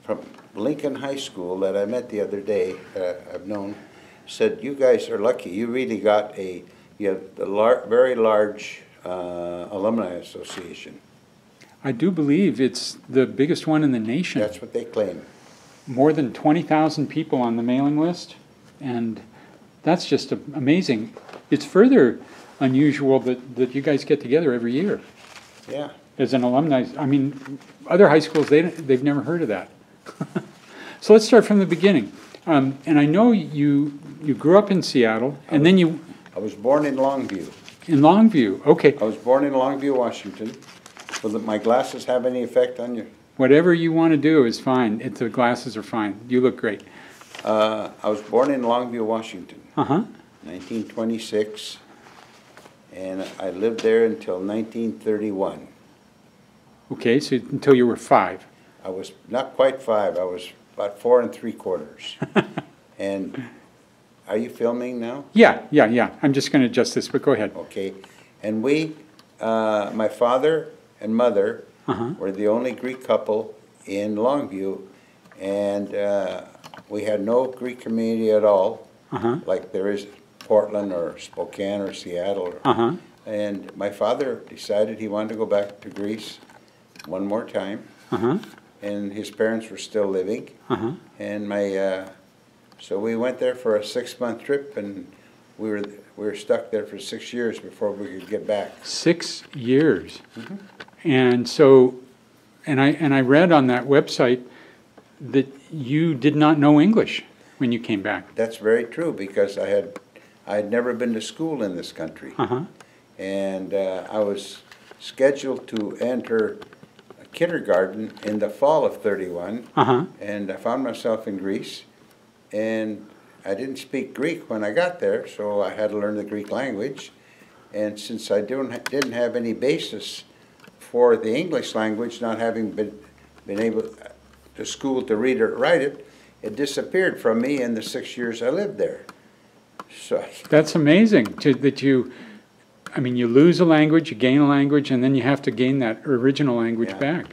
from Lincoln High School that I met the other day, I've known, said, you guys are lucky. You really got you have a very large alumni association. I do believe it's the biggest one in the nation. That's what they claim. More than 20,000 people on the mailing list, and that's just amazing. It's further unusual that you guys get together every year. Yeah. As an alumni. I mean, other high schools, they've never heard of that. So let's start from the beginning. And I know you grew up in Seattle, and then you... I was born in Longview. In Longview, okay. I was born in Longview, Washington. Will my glasses have any effect on you? Whatever you want to do is fine. The glasses are fine. You look great. I was born in Longview, Washington. 1926. And I lived there until 1931. Okay, so until you were 5. I was not quite 5. I was about 4 3/4. And are you filming now? Yeah. I'm just going to adjust this, but go ahead. Okay. And my father and mother were the only Greek couple in Longview, and we had no Greek community at all, like there is Portland or Spokane or Seattle. And my father decided he wanted to go back to Greece one more time, and his parents were still living, and so we went there for a 6-month trip, and we were stuck there for 6 years before we could get back. 6 years. And so, and I read on that website that you did not know English when you came back. That's very true, because I had never been to school in this country, and I was scheduled to enter kindergarten in the fall of 31, and I found myself in Greece, and I didn't speak Greek when I got there, so I had to learn the Greek language, and since I didn't have any basis for the English language, not having been able to school to read or write it, it disappeared from me in the 6 years I lived there. So that's amazing that you lose a language, you gain a language, and then you have to gain that original language back.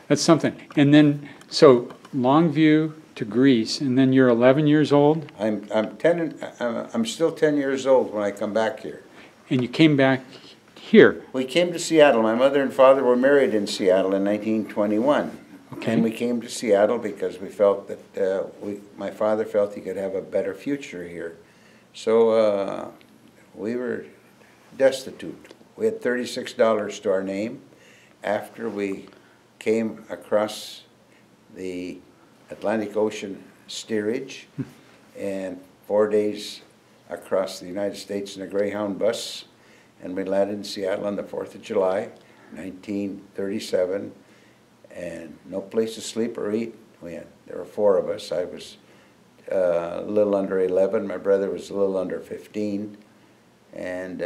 That's something. And then, so Longview to Greece, and then you're 11 years old? I'm still 10 years old when I come back here. And you came back here? We came to Seattle. My mother and father were married in Seattle in 1921. Okay. And we came to Seattle because we felt that my father felt he could have a better future here. So we were destitute. We had $36 to our name after we came across the Atlantic Ocean steerage and 4 days across the United States in a Greyhound bus, and we landed in Seattle on the 4th of July, 1937, and no place to sleep or eat. There were 4 of us. I was a little under 11. My brother was a little under 15, and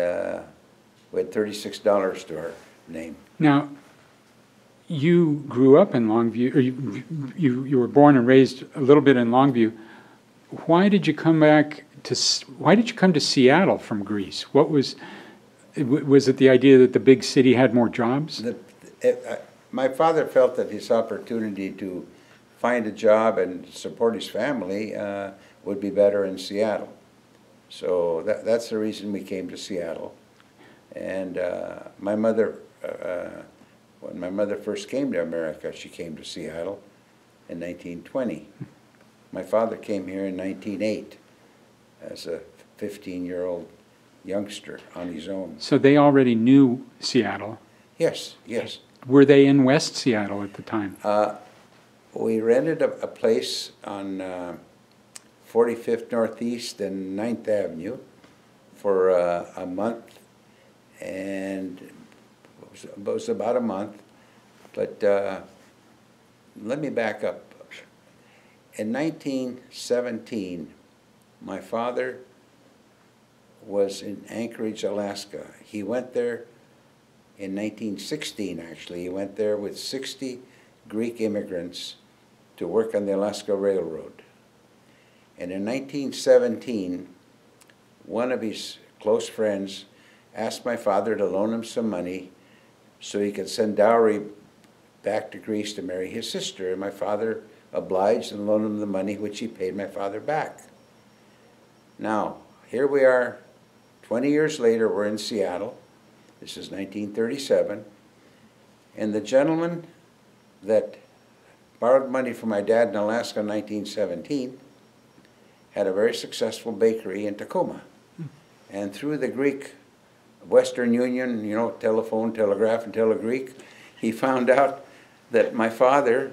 we had $36 to our name. Now, you grew up in Longview, or you were born and raised a little bit in Longview. Why did you come back to? Why did you come to Seattle from Greece? What was it? The idea that the big city had more jobs? My father felt that his opportunity to find a job and support his family would be better in Seattle. So that's the reason we came to Seattle. And my mother, when my mother first came to America, she came to Seattle in 1920. My father came here in 1908 as a 15-year-old youngster on his own. So they already knew Seattle? Yes, yes. Were they in West Seattle at the time? We rented a place on 45th Northeast and 9th Avenue for a month, and it was about a month. But let me back up. In 1917, my father was in Anchorage, Alaska. He went there in 1916, actually. He went there with 60 Greek immigrants to work on the Alaska Railroad. And in 1917, one of his close friends asked my father to loan him some money so he could send dowry back to Greece to marry his sister, and my father obliged and loaned him the money, which he paid my father back. Now, here we are, 20 years later, we're in Seattle. This is 1937, and the gentleman that borrowed money from my dad in Alaska in 1917 had a very successful bakery in Tacoma. And through the Greek Western Union, you know, telephone, telegraph, and telegreek, he found out that my father,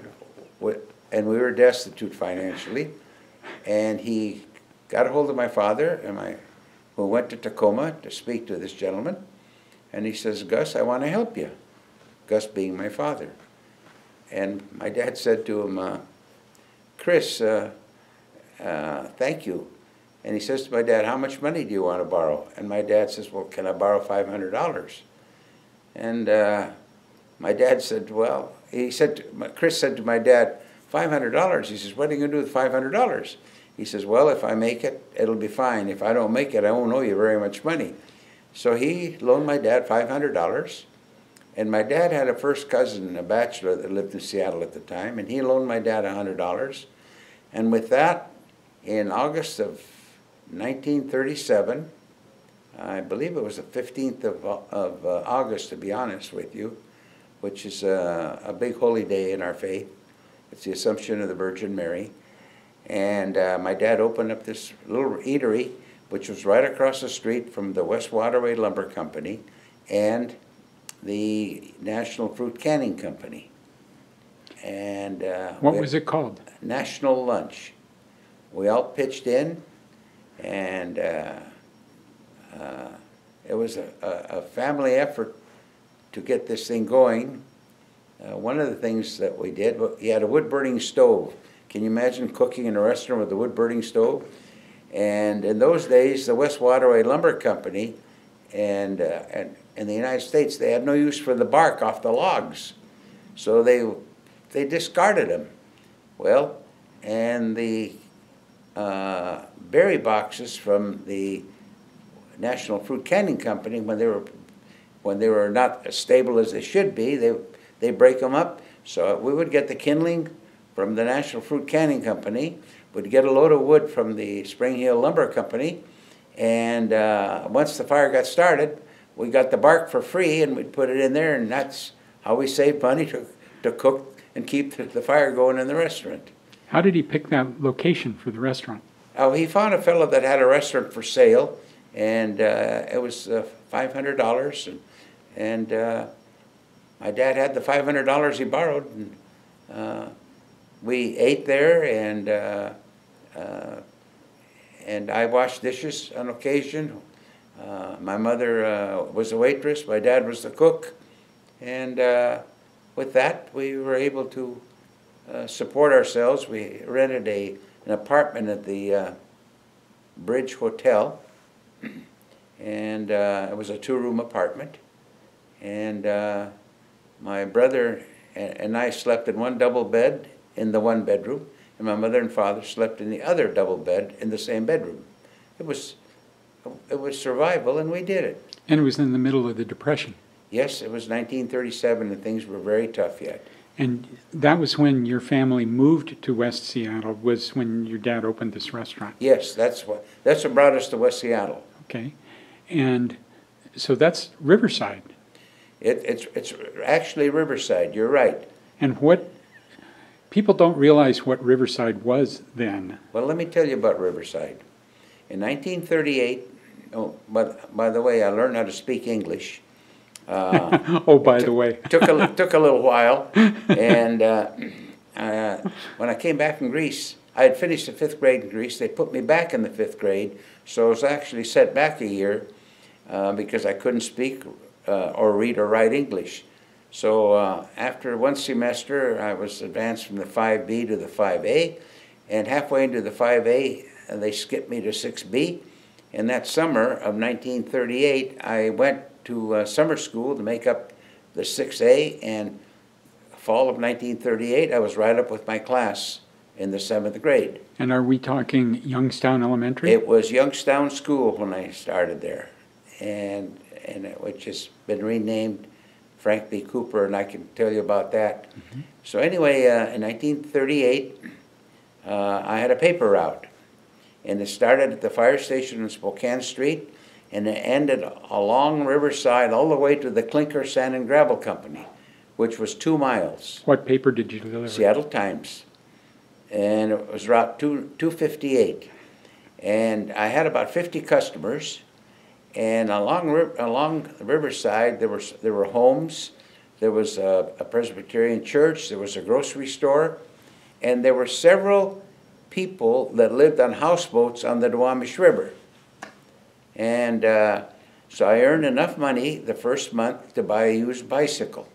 and we were destitute financially, and he got a hold of my father, and who went to Tacoma to speak to this gentleman, and he says, "Gus, I want to help you." Gus being my father. And my dad said to him, "Chris, thank you." And he says to my dad, "How much money do you want to borrow?" And my dad says, "Well, can I borrow $500? And my dad said, well, Chris said to my dad, $500? He says, "What are you going to do with $500? He says, "Well, if I make it, it'll be fine. If I don't make it, I won't owe you very much money." So he loaned my dad $500. And my dad had a first cousin, a bachelor that lived in Seattle at the time, and he loaned my dad $100. And with that, in August of 1937, I believe it was the 15th of August, to be honest with you, which is a big holy day in our faith. It's the Assumption of the Virgin Mary. And my dad opened up this little eatery, which was right across the street from the West Waterway Lumber Company and the National Fruit Canning Company. And What was it called? National Lunch. We all pitched in, and it was a family effort to get this thing going. One of the things that we did, he had a wood-burning stove. Can you imagine cooking in a restaurant with a wood-burning stove? And in those days, the West Waterway Lumber Company and in the United States, they had no use for the bark off the logs. So they discarded them. Well, and the berry boxes from the National Fruit Canning Company, when they were not as stable as they should be, they break them up. So we would get the kindling from the National Fruit Canning Company, would get a load of wood from the Spring Hill Lumber Company, and once the fire got started, we got the bark for free, and we'd put it in there, and that's how we saved money to cook and keep the fire going in the restaurant. How did he pick that location for the restaurant? Oh, he found a fellow that had a restaurant for sale, and it was $500, and my dad had the $500 he borrowed, and we ate there, and I washed dishes on occasion. My mother was a waitress, my dad was the cook, and with that we were able to support ourselves. We rented an apartment at the Bridge Hotel, and it was a 2-room apartment, and my brother and I slept in one double bed in the one bedroom, and my mother and father slept in the other double bed in the same bedroom. It was survival, and we did it. And it was in the middle of the Depression. Yes, it was 1937, and things were very tough yet. And that was when your family moved to West Seattle, was when your dad opened this restaurant. Yes, that's what brought us to West Seattle. Okay. And so that's Riverside. It's actually Riverside, you're right. And people don't realize what Riverside was then. Well, let me tell you about Riverside. In 1938, by the way, I learned how to speak English. Oh, by the way. took a little while, and when I came back from Greece, I had finished the 5th grade in Greece. They put me back in the 5th grade, so I was actually set back a year because I couldn't speak or read or write English. So after one semester, I was advanced from the 5B to the 5A, and halfway into the 5A, they skipped me to 6B. And that summer of 1938, I went to summer school to make up the 6A, and fall of 1938, I was right up with my class in the 7th grade. And are we talking Youngstown Elementary? It was Youngstown School when I started there, and which has been renamed Frank B. Cooper, and I can tell you about that. So anyway, in 1938, I had a paper route, and it started at the fire station on Spokane Street, and it ended along Riverside all the way to the Clinker Sand and Gravel Company, which was 2 miles. What paper did you deliver? Seattle Times. And it was Route 258. And I had about 50 customers. And along Riverside, there were homes. There was a Presbyterian church. There was a grocery store. And there were several people that lived on houseboats on the Duwamish River. And so I earned enough money the first month to buy a used bicycle.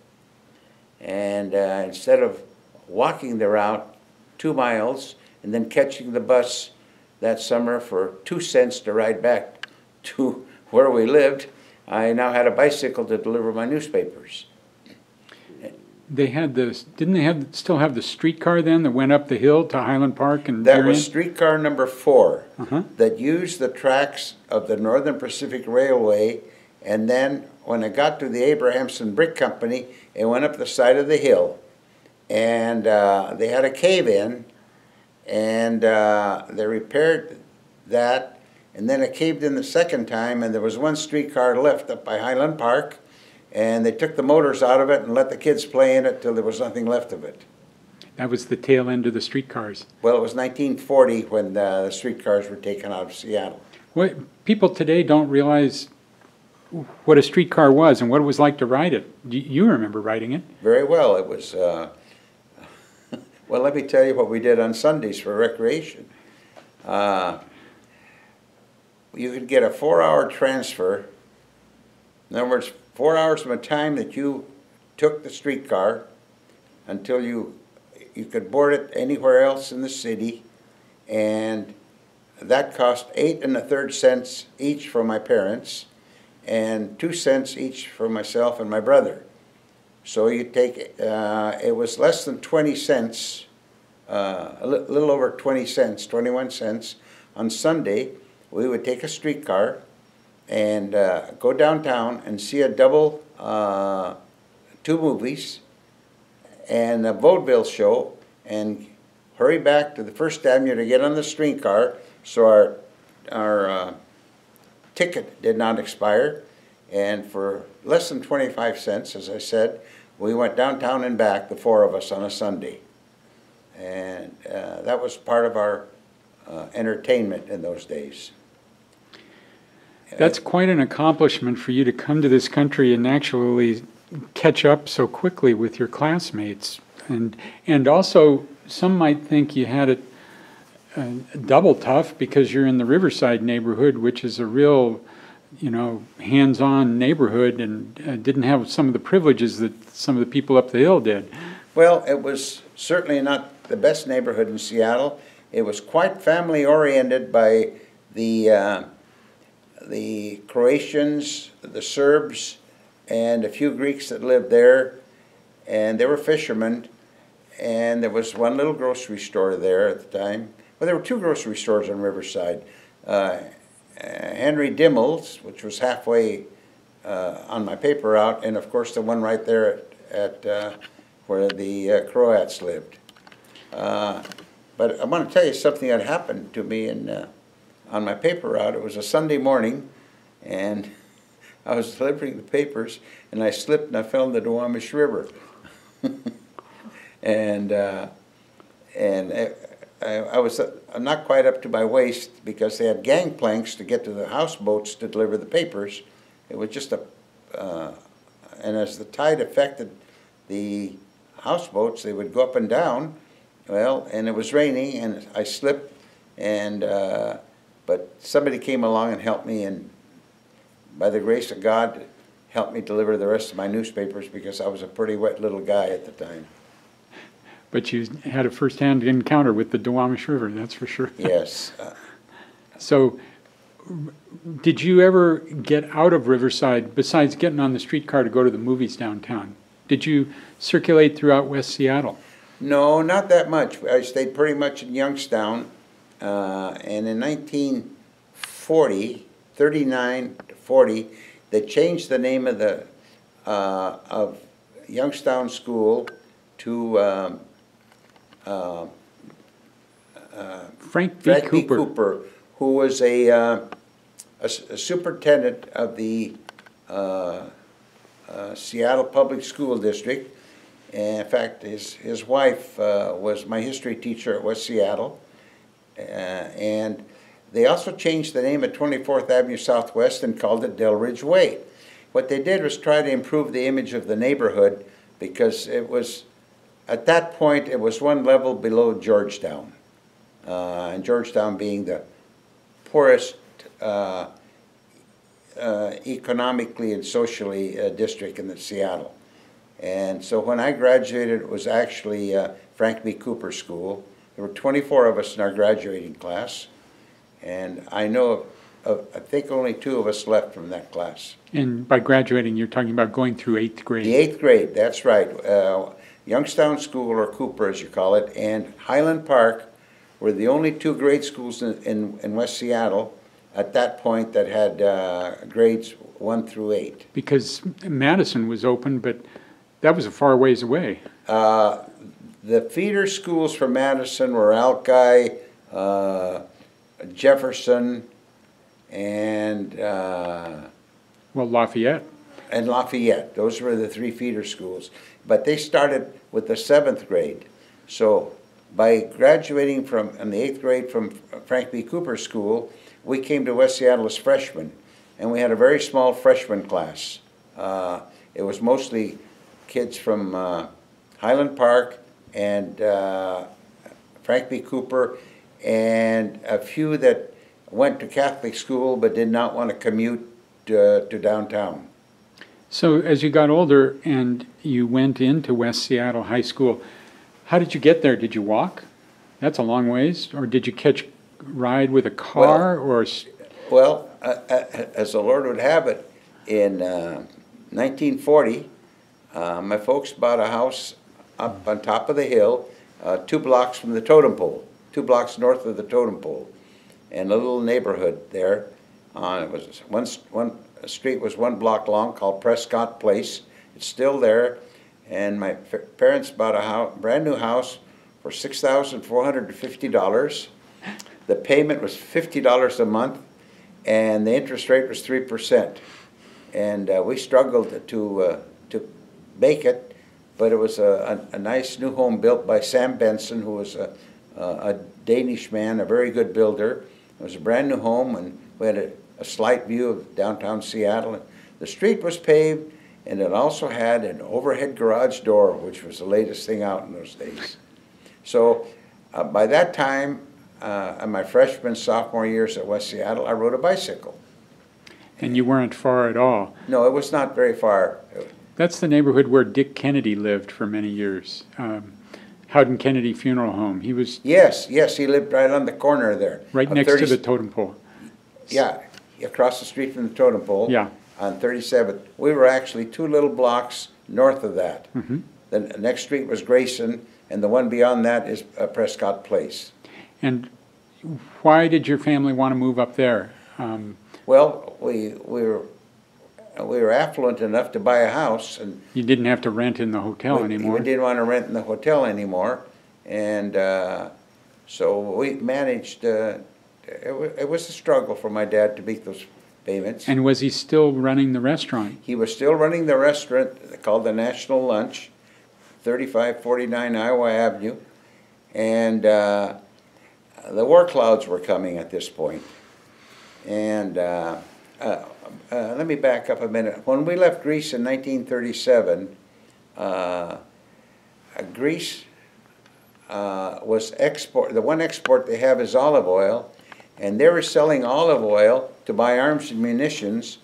And instead of walking the route 2 miles and then catching the bus that summer for 2 cents to ride back to where we lived, I now had a bicycle to deliver my newspapers. They had didn't they still have the streetcar then that went up the hill to Highland Park and That Darien? was streetcar number 4 Uh-huh. that used the tracks of the Northern Pacific Railway, and then when it got to the Abrahamson Brick Company, it went up the side of the hill. And they had a cave-in, and they repaired that, and then it caved in the second time, and there was one streetcar left up by Highland Park, and they took the motors out of it and let the kids play in it till there was nothing left of it. That was the tail end of the streetcars. Well, it was 1940 when the streetcars were taken out of Seattle. What people today don't realize what a streetcar was and what it was like to ride it. You remember riding it? Very well. It was, well, let me tell you what we did on Sundays for recreation. You could get a 4-hour transfer. In other words, 4 hours from the time that you took the streetcar until you could board it anywhere else in the city, and that cost 8 1/3 cents each for my parents, and 2 cents each for myself and my brother. So you take, it was less than 20 cents, a little over 20 cents, 21 cents. On Sunday, we would take a streetcar and go downtown and see a double, 2 movies and a vaudeville show, and hurry back to the First Avenue to get on the streetcar so our ticket did not expire. And for less than 25 cents, as I said, we went downtown and back, the 4 of us, on a Sunday. And that was part of our entertainment in those days. That's quite an accomplishment for you to come to this country and actually catch up so quickly with your classmates. And also, some might think you had it double tough because you're in the Riverside neighborhood, which is a real, hands-on neighborhood, and didn't have some of the privileges that some of the people up the hill did. Well, it was certainly not the best neighborhood in Seattle. It was quite family-oriented by the Croatians, the Serbs, and a few Greeks that lived there, and they were fishermen, and there was one little grocery store there at the time. Well, there were 2 grocery stores on Riverside. Henry Dimmel's, which was halfway on my paper route, and of course the one right there at where the Croats lived. But I want to tell you something that happened to me on my paper route. It was a Sunday morning, and I was delivering the papers, and I slipped and I fell in the Duwamish River. and I was not quite up to my waist because they had gangplanks to get to the houseboats to deliver the papers. It was just and as the tide affected the houseboats, they would go up and down. Well, and it was raining, and I slipped, and but somebody came along and helped me, and by the grace of God, helped me deliver the rest of my newspapers because I was a pretty wet little guy at the time. But you had a first-hand encounter with the Duwamish River, that's for sure. Yes. So, did you ever get out of Riverside, besides getting on the streetcar to go to the movies downtown? Did you circulate throughout West Seattle? No, not that much. I stayed pretty much in Youngstown, and in 1940, 39 to 40, they changed the name of the of Youngstown School to Frank B. Frank B. Cooper. Cooper, who was a superintendent of the Seattle Public School District. And in fact, his wife was my history teacher at West Seattle. And they also changed the name of 24th Avenue Southwest and called it Delridge Way. What they did was try to improve the image of the neighborhood because it was, at that point, it was one level below Georgetown. And Georgetown being the poorest economically and socially district in Seattle. And so when I graduated, it was actually Frank B. Cooper School. There were 24 of us in our graduating class, and I know of I think only 2 of us left from that class. And by graduating, you're talking about going through 8th grade. The 8th grade, that's right. Youngstown School, or Cooper as you call it, and Highland Park were the only 2 grade schools in West Seattle at that point that had grades 1 through 8. Because Madison was open, but that was a far ways away. The feeder schools for Madison were Alki, Jefferson, and Lafayette. And Lafayette. Those were the 3 feeder schools. But they started with the 7th grade. So by graduating in the 8th grade from Frank B. Cooper School, we came to West Seattle as freshmen. And we had a very small freshman class. It was mostly kids from Highland Park and Frank B. Cooper, and a few that went to Catholic school but did not want to commute to downtown. So as you got older and you went into West Seattle High School, how did you get there? Did you walk? That's a long ways. Or did you catch a ride with a car? Well, as the Lord would have it, in 1940, my folks bought a house up on top of the hill, 2 blocks from the totem pole, 2 blocks north of the totem pole, and a little neighborhood there. It was one street was 1 block long, called Prescott Place. It's still there, and my parents bought a brand new house for $6,450. The payment was $50 a month, and the interest rate was 3%. And we struggled to make it, but it was a nice new home built by Sam Benson, who was a Danish man, a very good builder. It was a brand new home, and we had a slight view of downtown Seattle. The street was paved, and it also had an overhead garage door, which was the latest thing out in those days. So by that time, in my freshman, sophomore years at West Seattle, I rode a bicycle. And you weren't far at all. No, it was not very far. That's the neighborhood where Dick Kennedy lived for many years. Howden Kennedy Funeral Home. He was... Yes, he lived right on the corner there. Right next to the totem pole. Yeah, across the street from the totem pole. Yeah. On 37th. We were actually 2 little blocks north of that. Mm-hmm. The next street was Grayson, and the one beyond that is Prescott Place. And why did your family want to move up there? Well, we were affluent enough to buy a house, and you didn't have to rent in the hotel anymore. We didn't want to rent in the hotel anymore, and so we managed. It was a struggle for my dad to meet those payments. And was he still running the restaurant? He was still running the restaurant called the National Lunch, 3549 Iowa Avenue, and the war clouds were coming at this point. And let me back up a minute. When we left Greece in 1937, Greece was the one export they have is olive oil, and they were selling olive oil to buy arms and munitions.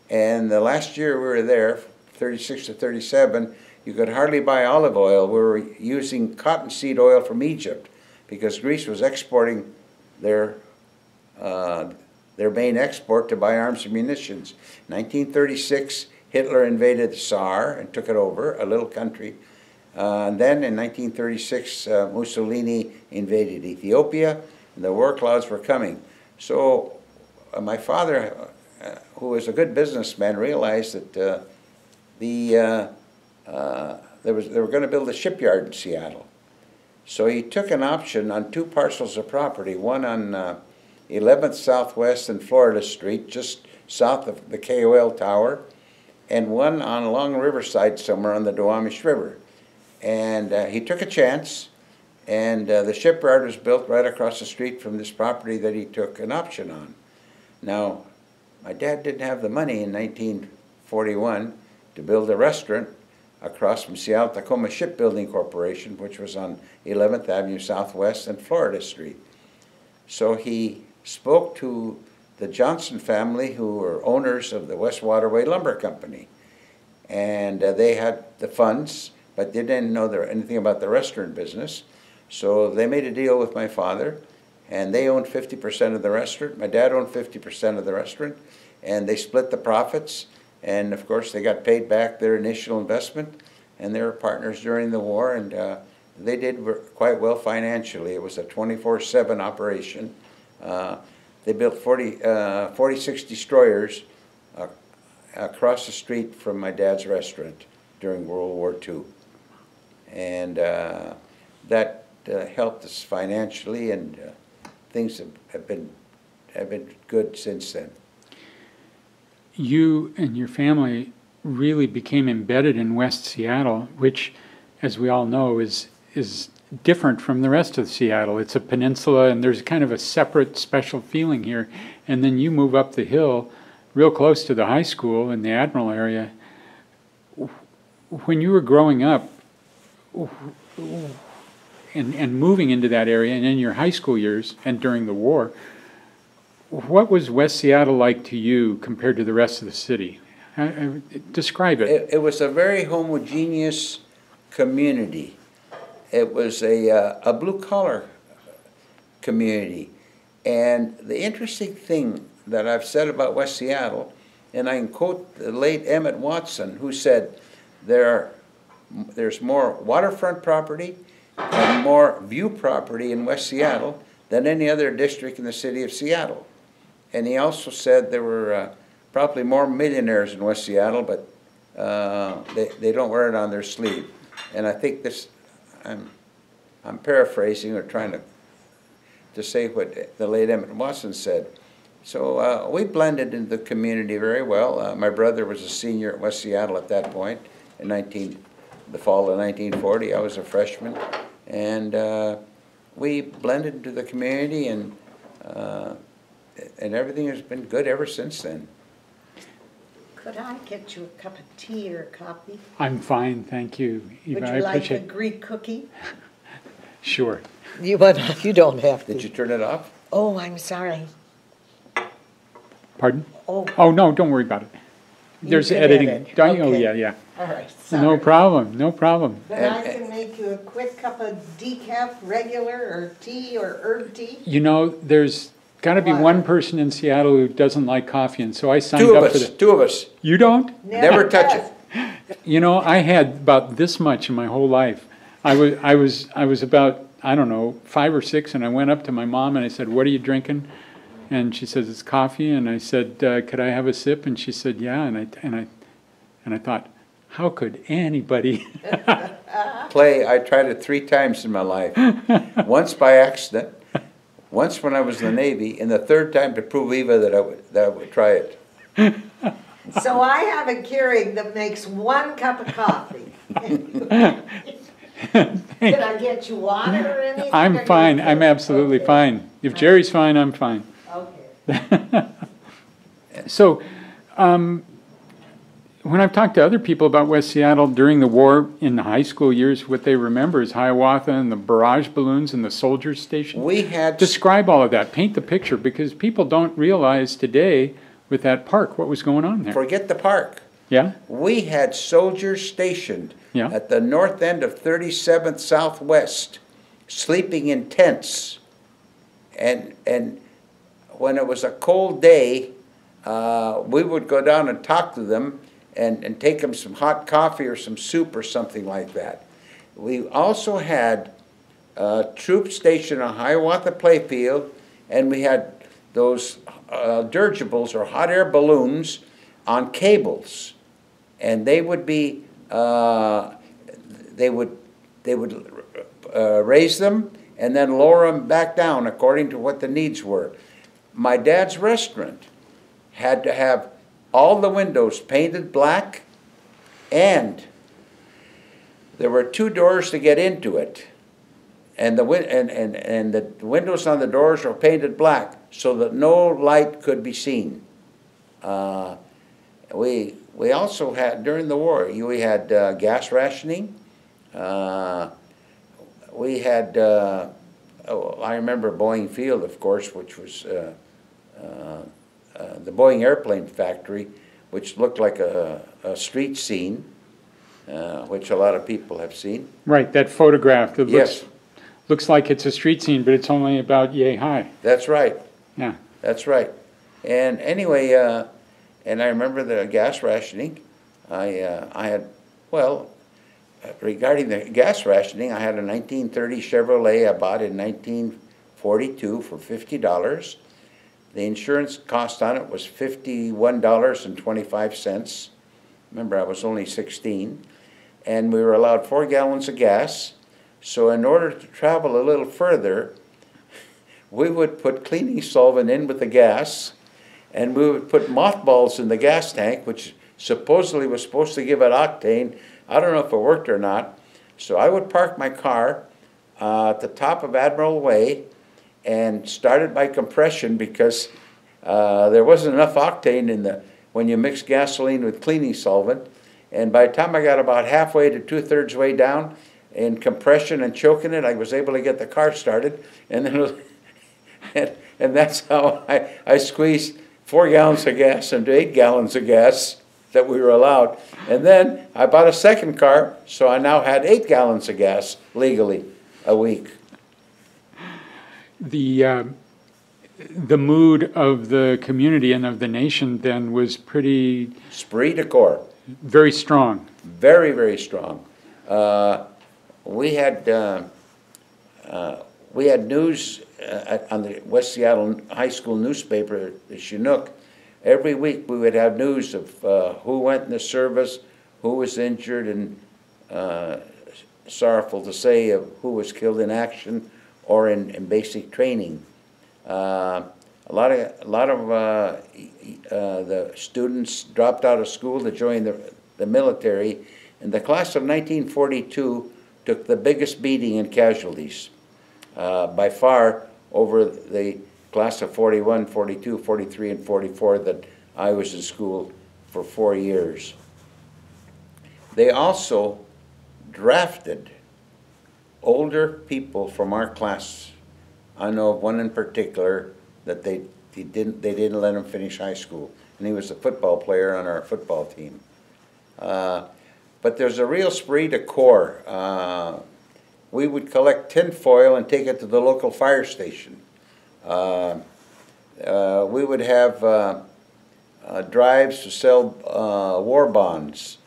And the last year we were there, 36 to 37, you could hardly buy olive oil. We were using cottonseed oil from Egypt because Greece was exporting their main export to buy arms and munitions. 1936, Hitler invaded the Saar and took it over, a little country. And then in 1936, Mussolini invaded Ethiopia, and the war clouds were coming. So my father, who was a good businessman, realized that they were going to build a shipyard in Seattle. So he took an option on 2 parcels of property, one on 11th Southwest and Florida Street, just south of the KOL Tower, and one on along Riverside somewhere on the Duwamish River. And he took a chance, and the shipyard was built right across the street from this property that he took an option on. Now, my dad didn't have the money in 1941 to build a restaurant across from Seattle Tacoma Shipbuilding Corporation, which was on 11th Avenue Southwest and Florida Street. So he spoke to the Johnson family, who were owners of the West Waterway Lumber Company. And they had the funds, but they didn't know anything about the restaurant business. So they made a deal with my father, and they owned 50% of the restaurant. My dad owned 50% of the restaurant, and they split the profits. And of course, they got paid back their initial investment, and they were partners during the war, and they did quite well financially. It was a 24/7 operation. They built 46 destroyers across the street from my dad's restaurant during World War II. And that helped us financially, and things have been good since then. You and your family really became embedded in West Seattle, which, as we all know, is different from the rest of Seattle. It's a peninsula, and there's kind of a separate, special feeling here. And then you move up the hill, real close to the high school in the Admiral area. When you were growing up and moving into that area, and in your high school years and during the war, what was West Seattle like to you compared to the rest of the city? Describe it. It was a very homogeneous community. It was a blue-collar community. And the interesting thing that I've said about West Seattle, and I can quote the late Emmett Watson, who said, there's more waterfront property and more view property in West Seattle than any other district in the city of Seattle. And he also said there were probably more millionaires in West Seattle, but they don't wear it on their sleeve. And I think this, I'm paraphrasing or trying to say what the late Emmett Watson said. So we blended into the community very well. My brother was a senior at West Seattle at that point in the fall of 1940. I was a freshman, and we blended into the community, and everything has been good ever since then. Could I get you a cup of tea or coffee? I'm fine, thank you, Eva. Would you like a Greek cookie? Sure. You don't have to. Did you turn it off? Oh, I'm sorry. Pardon? Oh, No, don't worry about it. There's can editing. edit. Oh, Okay. yeah. all right, sorry. No problem, no problem. But I can make you a quick cup of decaf, regular, or tea, or herb tea. You know, there's got to be What? one person in Seattle who doesn't like coffee, and so I signed Two of up for us. the... Two of us. You don't? Never touch it. You know, I had about this much in my whole life. I was about, I don't know, 5 or 6, and I went up to my mom and I said, "What are you drinking?" And she says, "It's coffee." And I said, "Could I have a sip?" And she said, "Yeah." And I thought, how could anybody? I tried it 3 times in my life. Once by accident, once when I was in the Navy, and the 3rd time to prove Eva that I would try it. So I have a Keurig that makes 1 cup of coffee. Can I get you water or anything? I'm fine. I'm absolutely Okay. fine. If Jerry's fine, I'm fine. Okay. So, when I've talked to other people about West Seattle during the war in the high school years, what they remember is Hiawatha and the barrage balloons and the soldiers station. We had Describe all of that. Paint the picture, because people don't realize today with that park what was going on there. forget the park. Yeah? We had soldiers stationed Yeah. at the north end of 37th Southwest, sleeping in tents. And when it was a cold day, we would go down and talk to them and take them some hot coffee or some soup or something like that. We also had troops stationed on Hiawatha Playfield, and we had those dirigibles or hot air balloons on cables. and they would be, they would raise them and then lower them back down according to what the needs were. My dad's restaurant had to have all the windows painted black, and there were 2 doors to get into it. And the windows on the doors were painted black so that no light could be seen. We also had, during the war, we had gas rationing. We had, I remember Boeing Field, of course, which was the Boeing airplane factory, which looked like a street scene, which a lot of people have seen. Right, that photograph that Yes, looks like it's a street scene, but it's only about yay high. that's right. Yeah. That's right. And anyway, and I remember the gas rationing. I had, well, regarding the gas rationing, I had a 1930 Chevrolet I bought in 1942 for $50. The insurance cost on it was $51.25. Remember, I was only 16. And we were allowed 4 gallons of gas. So in order to travel a little further, we would put cleaning solvent in with the gas, and we would put mothballs in the gas tank, which supposedly was supposed to give it octane. I don't know if it worked or not. So I would park my car at the top of Admiral Way and start it by compression, because there wasn't enough octane in when you mix gasoline with cleaning solvent. And by the time I got about halfway to 2/3 way down in compression and choking it, I was able to get the car started. And then and that's how I squeezed 4 gallons of gas into 8 gallons of gas that we were allowed. And then I bought a second car, so I now had 8 gallons of gas legally a week. The mood of the community and of the nation then was pretty, Esprit de corps. very strong. Very, very strong. We had news on the West Seattle High School newspaper, the Chinook. Every week we would have news of who went in the service, who was injured, and sorrowful to say, of who was killed in action or in basic training. A lot of the students dropped out of school to join the military, and the class of 1942 took the biggest beating in casualties, by far over the class of 41, 42, 43, and 44 that I was in school for 4 years. They also drafted older people from our class. I know of one in particular that they didn't let him finish high school, and he was a football player on our football team. But there's a real esprit de corps. We would collect tin foil and take it to the local fire station. We would have drives to sell war bonds.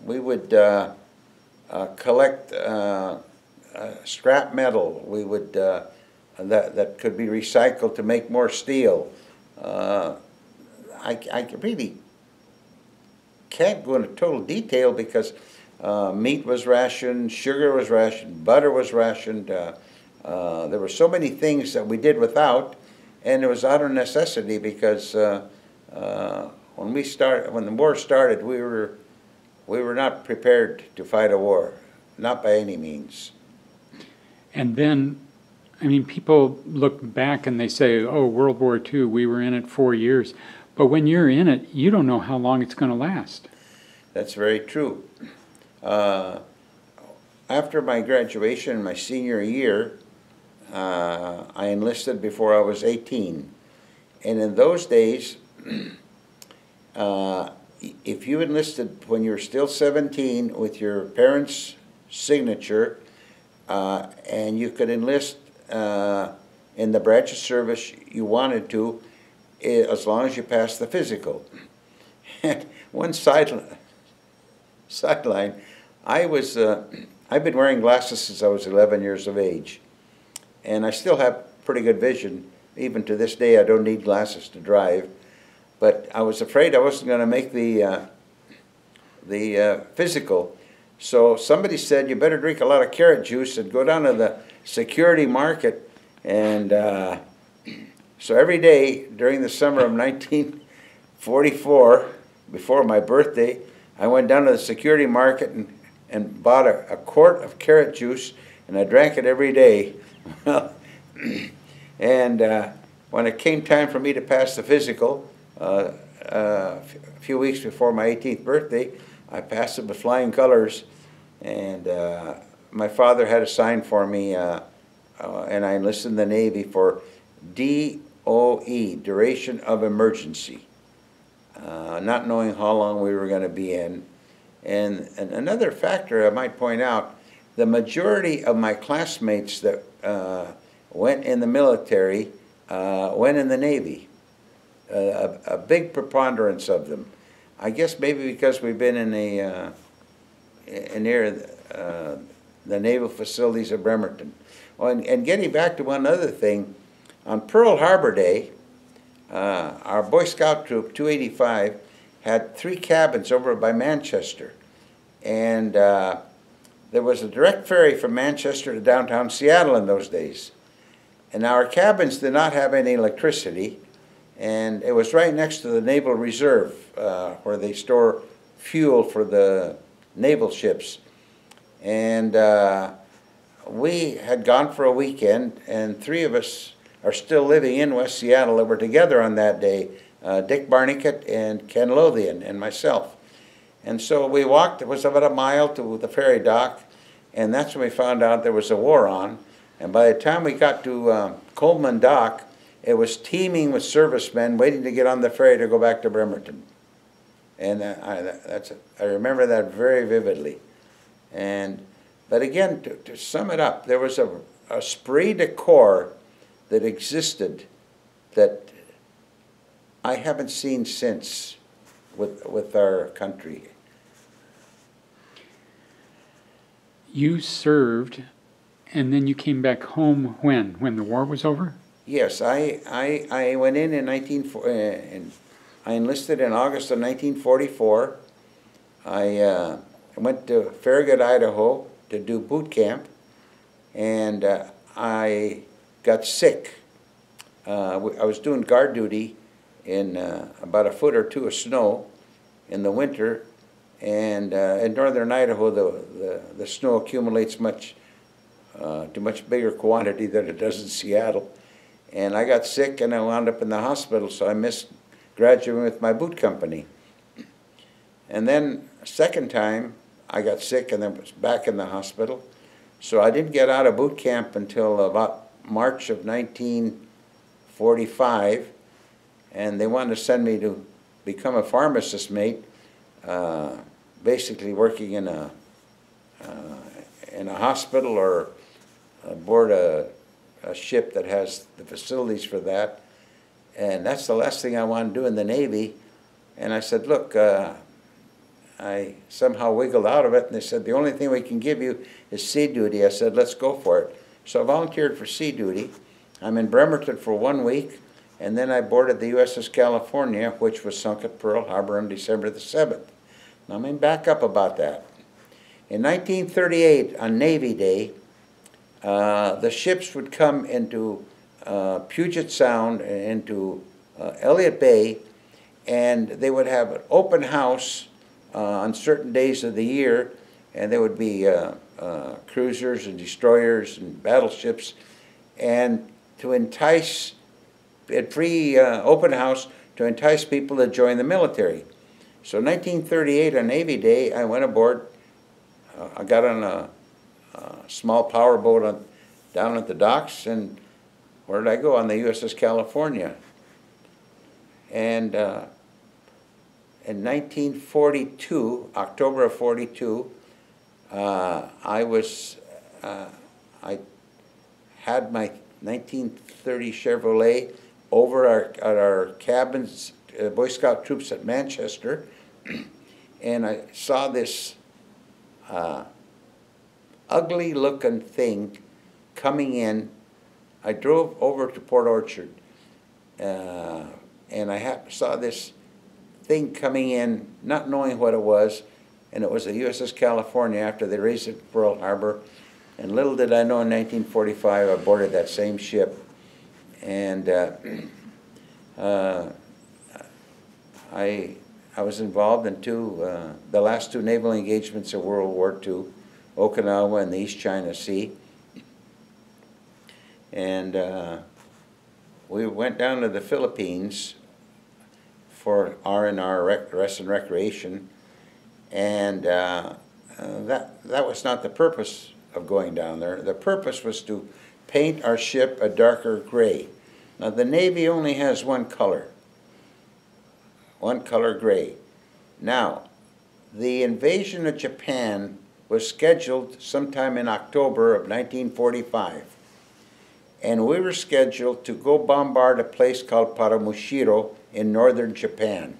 We would collect scrap metal. We would that could be recycled to make more steel. I really can't go into total detail because meat was rationed, sugar was rationed, butter was rationed. There were so many things that we did without, and it was out of necessity because when the war started, we were not prepared to fight a war, not by any means. And then, I mean, people look back and they say, oh, World War II, we were in it 4 years. But when you're in it, you don't know how long it's going to last. That's very true. After my graduation, my senior year, I enlisted before I was 18. And in those days, if you enlisted when you were still 17 with your parents' signature, and you could enlist in the branch of service you wanted to, as long as you passed the physical. And one sideline, I've been wearing glasses since I was 11 years of age, and I still have pretty good vision. Even to this day, I don't need glasses to drive. But I was afraid I wasn't going to make the the physical. So somebody said, you better drink a lot of carrot juice and go down to the security market. And so every day during the summer of 1944, before my birthday, I went down to the security market and bought a quart of carrot juice, and I drank it every day. And when it came time for me to pass the physical, a few weeks before my 18th birthday, I passed it with flying colors, and my father had a sign for me, and I enlisted in the Navy for DOE, duration of emergency, not knowing how long we were going to be in. And another factor I might point out, the majority of my classmates that went in the military went in the Navy, a big preponderance of them. I guess maybe because we've been in near the naval facilities of Bremerton. Oh, and getting back to one other thing, on Pearl Harbor Day, our Boy Scout Troop 285 had 3 cabins over by Manchester. And there was a direct ferry from Manchester to downtown Seattle in those days. And our cabins did not have any electricity, and it was right next to the Naval Reserve, where they store fuel for the naval ships. And we had gone for a weekend, and 3 of us are still living in West Seattle that were together on that day, Dick Barnicat and Ken Lothian and myself. And so we walked, it was about a mile to the ferry dock, and that's when we found out there was a war on. And by the time we got to Coleman Dock, it was teeming with servicemen waiting to get on the ferry to go back to Bremerton. And I remember that very vividly. But again, to sum it up, there was a esprit de corps that existed that I haven't seen since with our country. You served, and then you came back home when? When the war was over? Yes, I went in I enlisted in August of 1944. I went to Farragut, Idaho to do boot camp, and I got sick. I was doing guard duty in about a foot or 2 of snow in the winter, and in northern Idaho the snow accumulates to much bigger quantity than it does in Seattle. And I got sick and I wound up in the hospital, so I missed graduating with my boot company. And then a second time I got sick and then was back in the hospital. So I didn't get out of boot camp until about March of 1945, and they wanted to send me to become a pharmacist mate, basically working in a hospital or aboard a ship that has the facilities for that. And that's the last thing I want to do in the Navy. And I said, look, I somehow wiggled out of it, and they said, the only thing we can give you is sea duty. I said, let's go for it. So I volunteered for sea duty. I'm in Bremerton for 1 week, and then I boarded the USS California, which was sunk at Pearl Harbor on December the 7th. Now, I'm going to back up about that. In 1938, on Navy Day, the ships would come into Puget Sound, into Elliott Bay, and they would have an open house on certain days of the year, and there would be cruisers and destroyers and battleships, and to entice, at free open house, to entice people to join the military. So 1938 on Navy Day, I went aboard. I got on a small power boat down at the docks, and where did I go? On the USS California. And in 1942, October of 42, I had my 1930 Chevrolet over at our cabins, Boy Scout troops at Manchester, and I saw this ugly-looking thing coming in. I drove over to Port Orchard, and I saw this thing coming in, not knowing what it was, and it was the USS California after they raised it at Pearl Harbor. And little did I know, in 1945, I boarded that same ship. And I was involved in the last two naval engagements of World War II, Okinawa and the East China Sea. And we went down to the Philippines for R&R, Rest and Recreation, and that was not the purpose of going down there. The purpose was to paint our ship a darker gray. Now the Navy only has one color gray. Now, the invasion of Japan was scheduled sometime in October of 1945. And we were scheduled to go bombard a place called Paramushiro in northern Japan.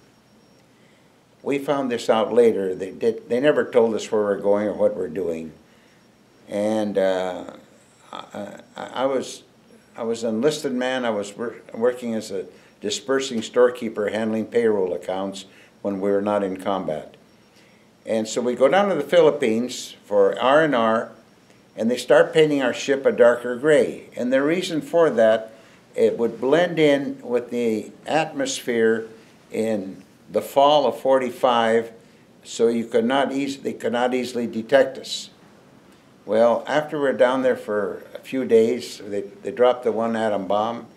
We found this out later. They never told us where we're going or what we're doing. And I was an enlisted man. I was working as a dispersing storekeeper, handling payroll accounts when we were not in combat. And so we go down to the Philippines for R&R, and they start painting our ship a darker gray. And the reason for that, it would blend in with the atmosphere in the fall of '45, so they could not easily detect us. Well, after we were down there for a few days, they dropped the one atom bomb.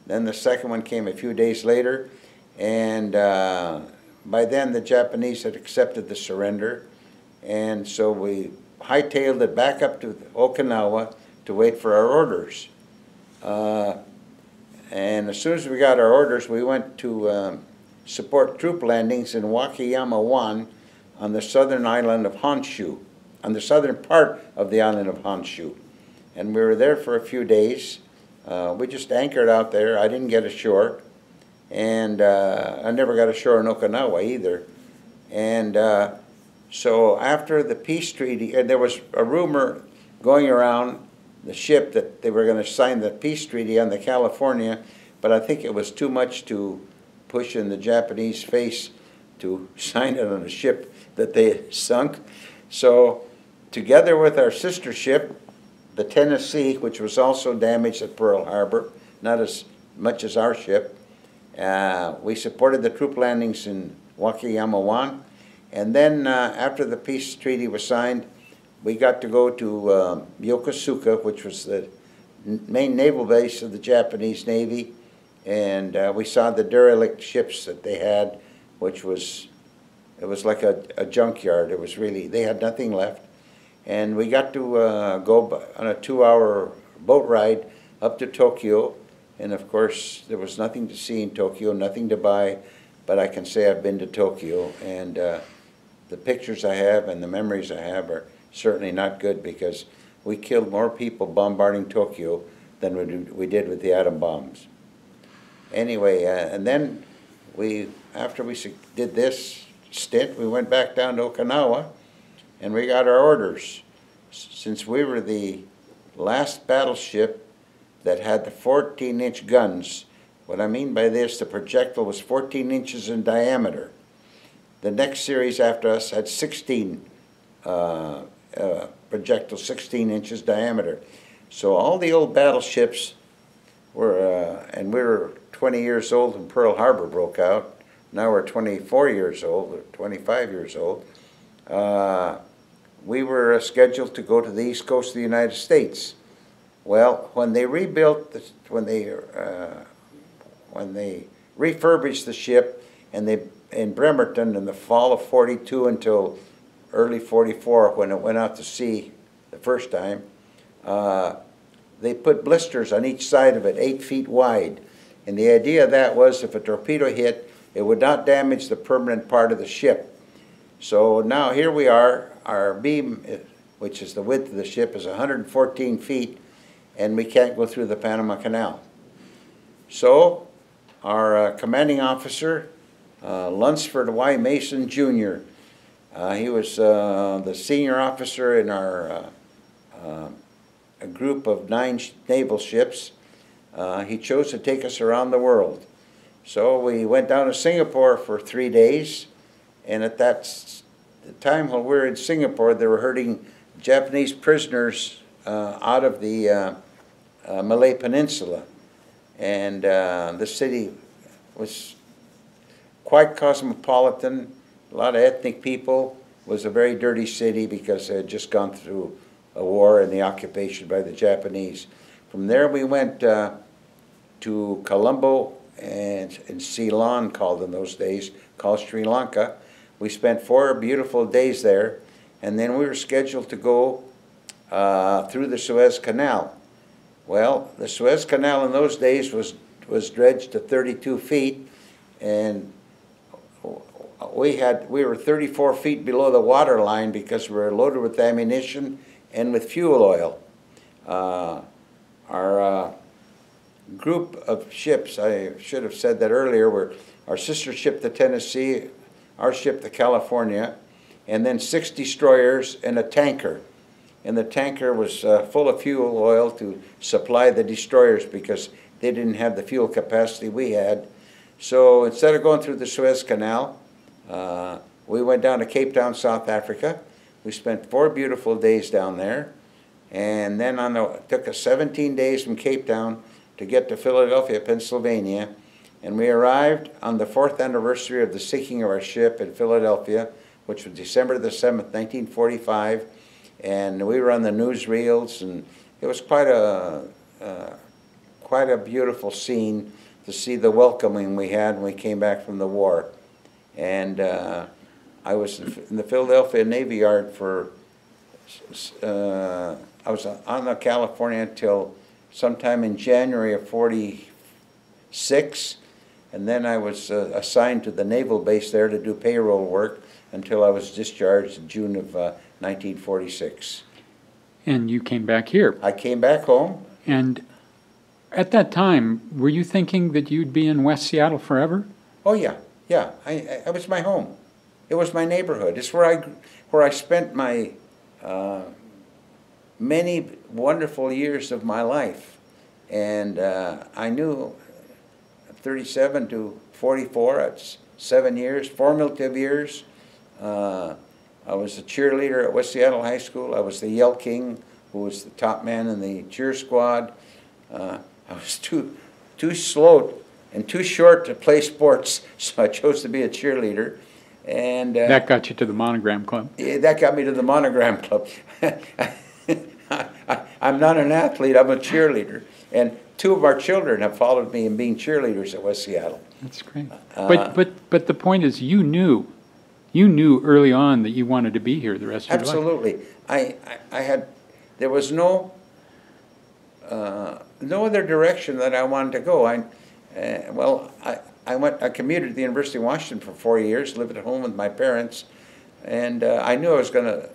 Then the second one came a few days later, and by then the Japanese had accepted the surrender, and so we hightailed it back up to Okinawa to wait for our orders. And as soon as we got our orders, we went to support troop landings in Wakayama 1 on the southern island of Honshu, on the southern part of the island of Honshu. And we were there for a few days. We just anchored out there. I didn't get ashore. And I never got ashore in Okinawa either. And so after the peace treaty, and there was a rumor going around the ship that they were going to sign the peace treaty on the California, but I think it was too much to push in the Japanese face to sign it on a ship that they had sunk. So together with our sister ship, the Tennessee, which was also damaged at Pearl Harbor, not as much as our ship, we supported the troop landings in Wakayama 1. And then after the peace treaty was signed, we got to go to Yokosuka, which was the main naval base of the Japanese Navy. And we saw the derelict ships that they had, which was, it was like a junkyard. It was really, they had nothing left. And we got to go on a 2-hour boat ride up to Tokyo. And of course, there was nothing to see in Tokyo, nothing to buy, but I can say I've been to Tokyo. And the pictures I have and the memories I have are certainly not good, because we killed more people bombarding Tokyo than we did with the atom bombs. Anyway, and then after we did this stint, we went back down to Okinawa, and we got our orders. Since we were the last battleship that had the 14-inch guns, what I mean by this, the projectile was 14 inches in diameter. The next series after us had 16 projectile, 16 inches diameter. So all the old battleships were, and we were 20 years old when Pearl Harbor broke out. Now we're 24 years old, or 25 years old. We were scheduled to go to the east coast of the United States. Well, when they rebuilt, when they refurbished the ship, and they in Bremerton in the fall of '42 until early '44, when it went out to sea the first time, they put blisters on each side of it, 8 feet wide. And the idea of that was if a torpedo hit, it would not damage the permanent part of the ship. So now here we are, our beam, which is the width of the ship, is 114 feet, and we can't go through the Panama Canal. So our commanding officer, Lunsford Y. Mason, Jr., he was the senior officer in our a group of 9 naval ships. He chose to take us around the world. So we went down to Singapore for 3 days, and at the time when we were in Singapore, they were herding Japanese prisoners out of the Malay Peninsula. And the city was quite cosmopolitan, a lot of ethnic people. It was a very dirty city because it had just gone through a war and the occupation by the Japanese. From there we went to Colombo and Ceylon, called in those days, called Sri Lanka. We spent 4 beautiful days there, and then we were scheduled to go through the Suez Canal. Well, the Suez Canal in those days was dredged to 32 feet, and we were 34 feet below the water line because we were loaded with ammunition and with fuel oil. Our group of ships, I should have said that earlier, were our sister ship, the Tennessee, our ship, the California, and then 6 destroyers and a tanker. And the tanker was full of fuel oil to supply the destroyers because they didn't have the fuel capacity we had. So instead of going through the Suez Canal, we went down to Cape Town, South Africa. We spent 4 beautiful days down there. And then it took us 17 days from Cape Town to get to Philadelphia, Pennsylvania. And we arrived on the 4th anniversary of the sinking of our ship in Philadelphia, which was December the 7th, 1945. And we were on the newsreels, and it was quite a beautiful scene to see the welcoming we had when we came back from the war. And I was in the Philadelphia Navy Yard for, I was on the California until sometime in January of '46, and then I was assigned to the naval base there to do payroll work until I was discharged in June of 1946. And you came back here. I came back home. And at that time, were you thinking that you'd be in West Seattle forever? Oh yeah, yeah. It was my home. It was my neighborhood. It's where I spent my many wonderful years of my life. And I knew 37 to 44, it's 7 years, formative years. I was a cheerleader at West Seattle High School. I was the Yell King, who was the top man in the cheer squad. I was too slow and too short to play sports, so I chose to be a cheerleader. And that got you to the Monogram Club. Yeah, that got me to the Monogram Club. I'm not an athlete, I'm a cheerleader. And 2 of our children have followed me in being cheerleaders at West Seattle. That's great. But the point is, you knew early on that you wanted to be here the rest of your life. Absolutely. There was no other direction that I wanted to go. I commuted to the University of Washington for 4 years, lived at home with my parents, and I knew I was going to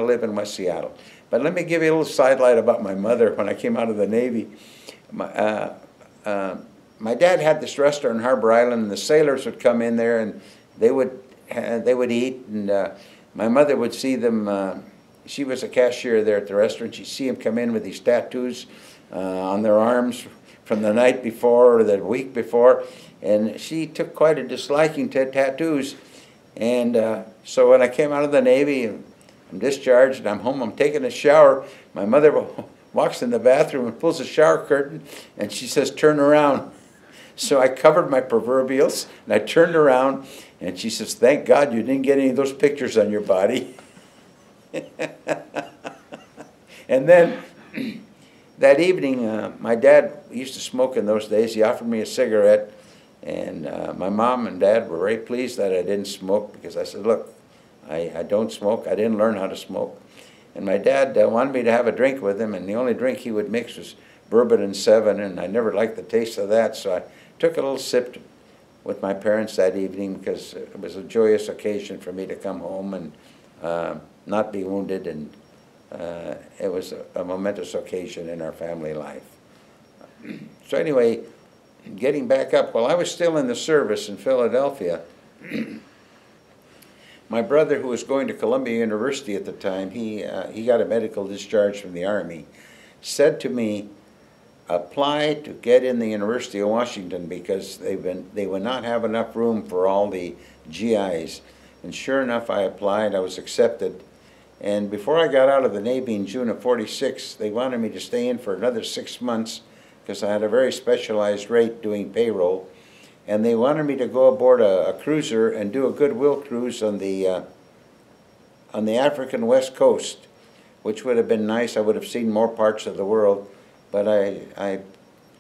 live in West Seattle. But let me give you a little sidelight about my mother when I came out of the Navy. My dad had this restaurant in Harbor Island, and the sailors would come in there, and they would eat, and my mother would see them. She was a cashier there at the restaurant. She'd see them come in with these tattoos on their arms from the night before or the week before, and she took quite a disliking to tattoos. And so when I came out of the Navy, I'm discharged and I'm home, I'm taking a shower, my mother walks in the bathroom and pulls the shower curtain, and she says, "Turn around." So I covered my proverbials, and I turned around, and she says, "Thank God you didn't get any of those pictures on your body." And then that evening, my dad used to smoke in those days. He offered me a cigarette, and my mom and dad were very pleased that I didn't smoke, because I said, "Look, I don't smoke. I didn't learn how to smoke." And my dad wanted me to have a drink with him, and the only drink he would mix was bourbon and 7, and I never liked the taste of that, so I took a little sip with my parents that evening, because it was a joyous occasion for me to come home and not be wounded, and it was a momentous occasion in our family life. So anyway, getting back up, while I was still in the service in Philadelphia, my brother, who was going to Columbia University at the time, he got a medical discharge from the Army, said to me, "Apply to get in the University of Washington, because they would not have enough room for all the GIs. And sure enough, I applied, I was accepted. And before I got out of the Navy in June of '46, they wanted me to stay in for another 6 months because I had a very specialized rate doing payroll. And they wanted me to go aboard a cruiser and do a goodwill cruise on the African West Coast, which would have been nice. I would have seen more parts of the world, but I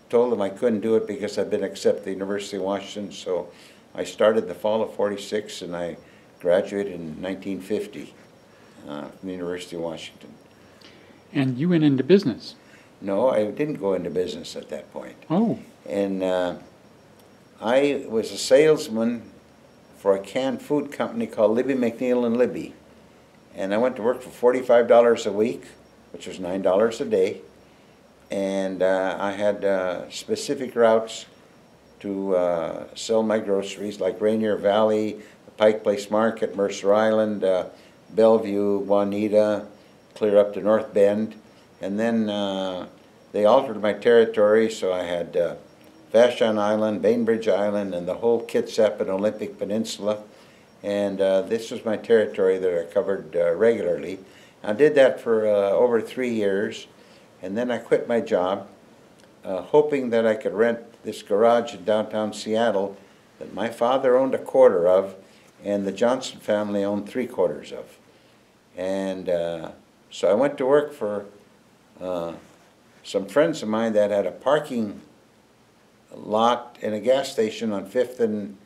told them I couldn't do it because I'd been accepted at the University of Washington. So I started the fall of '46, and I graduated in 1950 from the University of Washington. And you went into business. No, I didn't go into business at that point. Oh, And I was a salesman for a canned food company called Libby McNeil and Libby. And I went to work for $45 a week, which was $9 a day. And I had specific routes to sell my groceries, like Rainier Valley, Pike Place Market, Mercer Island, Bellevue, Juanita, clear up to North Bend. And then they altered my territory, so I had Vashon Island, Bainbridge Island, and the whole Kitsap and Olympic Peninsula. And this was my territory that I covered regularly. I did that for over 3 years, and then I quit my job, hoping that I could rent this garage in downtown Seattle that my father owned a quarter of, and the Johnson family owned 3/4 of. And so I went to work for some friends of mine that had a parking lot in a gas station on 5th and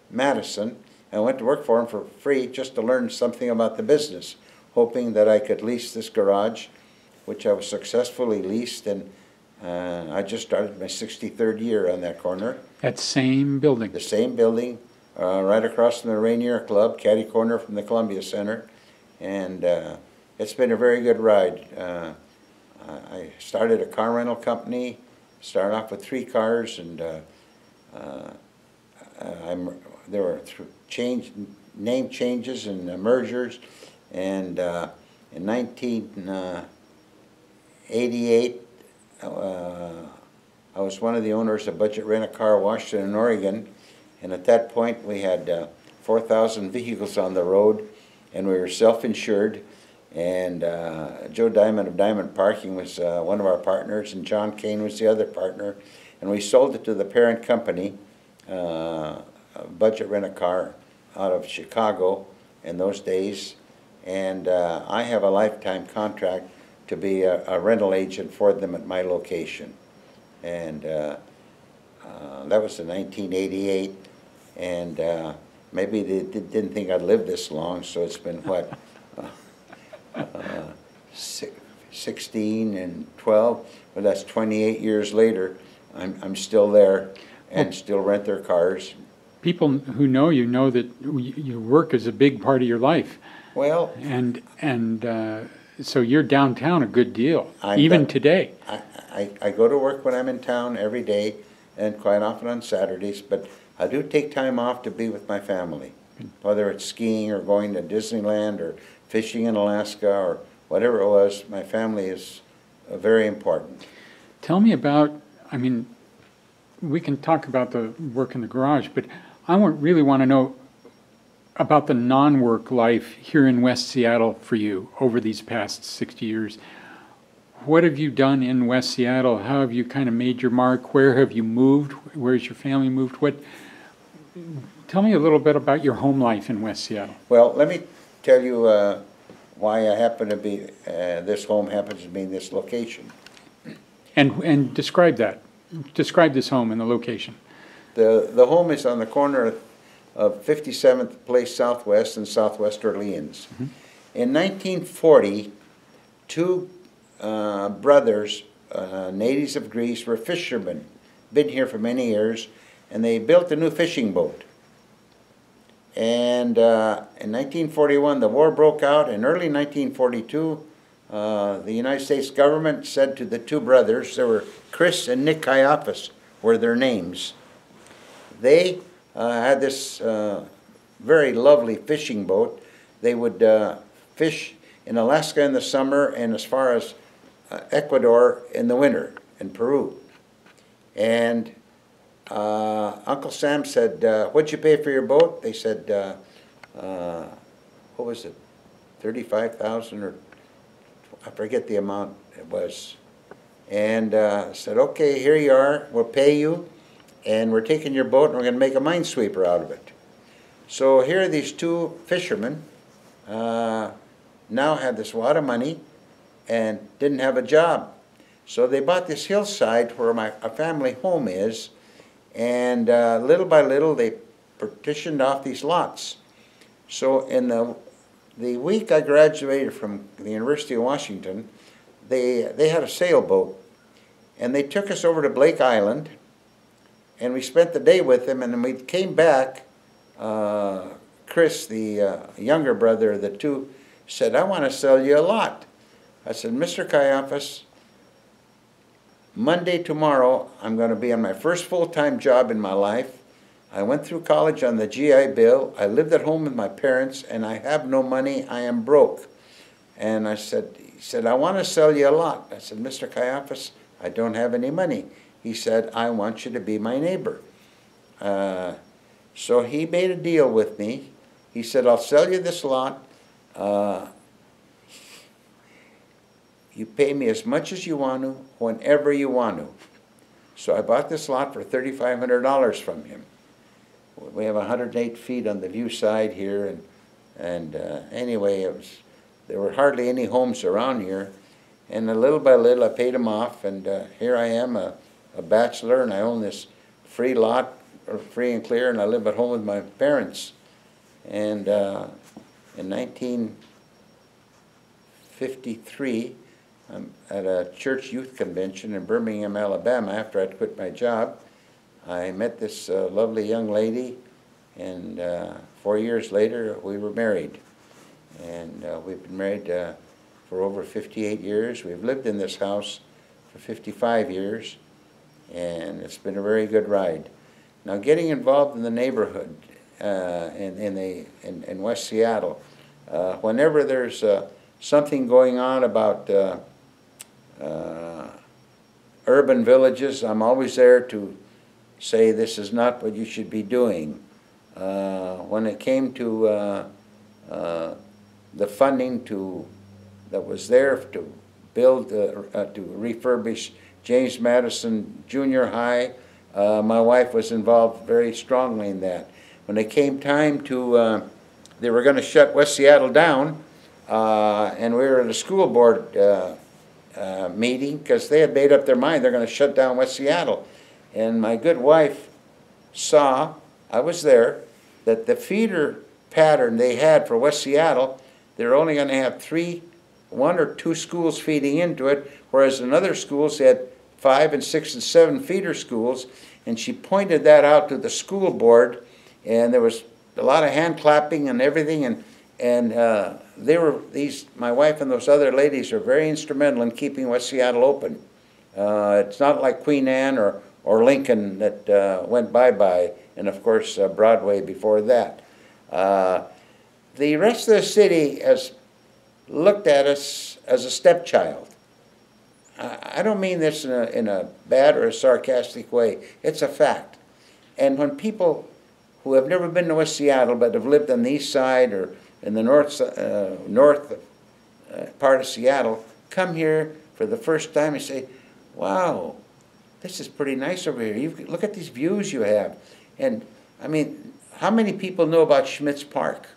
Madison. I went to work for them for free just to learn something about the business, hoping that I could lease this garage, which I was successfully leased, and I just started my 63rd year on that corner. that same building. The same building, right across from the Rainier Club, catty corner from the Columbia Center, and it's been a very good ride. I started a car rental company, started off with 3 cars, and there were name changes and mergers, and in 1988, I was one of the owners of Budget Rent-A-Car Washington and Oregon, and at that point we had 4,000 vehicles on the road, and we were self-insured. And Joe Diamond of Diamond Parking was one of our partners, and John Kane was the other partner. And we sold it to the parent company, Budget Rent-A-Car, out of Chicago in those days. And I have a lifetime contract to be a rental agent for them at my location. And that was in 1988. And maybe they didn't think I'd live this long, so it's been, what, 16 and 12, but that's 28 years later. I'm still there and still rent their cars. People who know you know that your work is a big part of your life. Well, And so you're downtown a good deal, I'm even today. I go to work when I'm in town every day, and quite often on Saturdays, but I do take time off to be with my family, whether it's skiing or going to Disneyland or fishing in Alaska or whatever it was. My family is very important. Tell me about, I mean, we can talk about the work in the garage, but I really want to know about the non-work life here in West Seattle for you over these past 60 years. What have you done in West Seattle? How have you kind of made your mark? Where have you moved? Where's your family moved? Tell me a little bit about your home life in West Seattle. Well, let me tell you why I happen to be, this home happens to be in this location. And describe that. Describe this home and the location. The home is on the corner of 57th Place Southwest and Southwest Orleans. Mm-hmm. In 1940, 2 brothers, natives of Greece, were fishermen, been here for many years, and they built a new fishing boat. And in 1941, the war broke out. In early 1942, the United States government said to the 2 brothers, there were Chris and Nick Caiaphas were their names. They had this very lovely fishing boat. They would fish in Alaska in the summer and as far as Ecuador in the winter, in Peru. And Uncle Sam said, what'd you pay for your boat? They said, what was it, 35,000 or I forget the amount it was. And said, okay, here you are, we'll pay you, and we're taking your boat and we're going to make a minesweeper out of it. So here are these two fishermen, now had this lot of money and didn't have a job. So they bought this hillside where my family home is, and little by little they partitioned off these lots. So in the week I graduated from the University of Washington, they had a sailboat, and they took us over to Blake Island, and we spent the day with them, and then we came back. Chris, the younger brother of the two, said, I want to sell you a lot. I said, Mr. Caiaphas, Monday tomorrow I'm going to be on my first full-time job in my life. I went through college on the GI Bill. I lived at home with my parents, and I have no money. I am broke. And he said, I want to sell you a lot. I said, Mr. Caiaphas, I don't have any money. He said, I want you to be my neighbor. So he made a deal with me. He said, I'll sell you this lot. You pay me as much as you want to, whenever you want to. So I bought this lot for $3,500 from him. We have 108 feet on the view side here, and anyway, there were hardly any homes around here, and little by little I paid him off, and here I am, a bachelor, and I own this free lot, free and clear, and I live at home with my parents. And in 1953, at a church youth convention in Birmingham, Alabama, after I'd quit my job, I met this lovely young lady, and 4 years later we were married. And we've been married for over 58 years. We've lived in this house for 55 years, and it's been a very good ride. Now, getting involved in the neighborhood in West Seattle, whenever there's something going on about urban villages, I'm always there to say this is not what you should be doing. When it came to the funding that was there to build, to refurbish James Madison Junior High, my wife was involved very strongly in that. When it came time to, they were going to shut West Seattle down, and we were at a school board meeting because they had made up their mind they're going to shut down West Seattle. And my good wife saw, I was there, that the feeder pattern they had for West Seattle, they're only going to have one or two schools feeding into it, whereas in other schools they had 5 and 6 and 7 feeder schools. And she pointed that out to the school board, and there was a lot of hand clapping and everything, and my wife and those other ladies are very instrumental in keeping West Seattle open. It's not like Queen Anne or Lincoln that went bye-bye, and of course Broadway before that. The rest of the city has looked at us as a stepchild. I don't mean this in a bad or a sarcastic way. It's a fact. And when people who have never been to West Seattle but have lived on the east side or in the north part of Seattle come here for the first time and say, wow, this is pretty nice over here. Look at these views you have. And I mean, how many people know about Schmitz Park?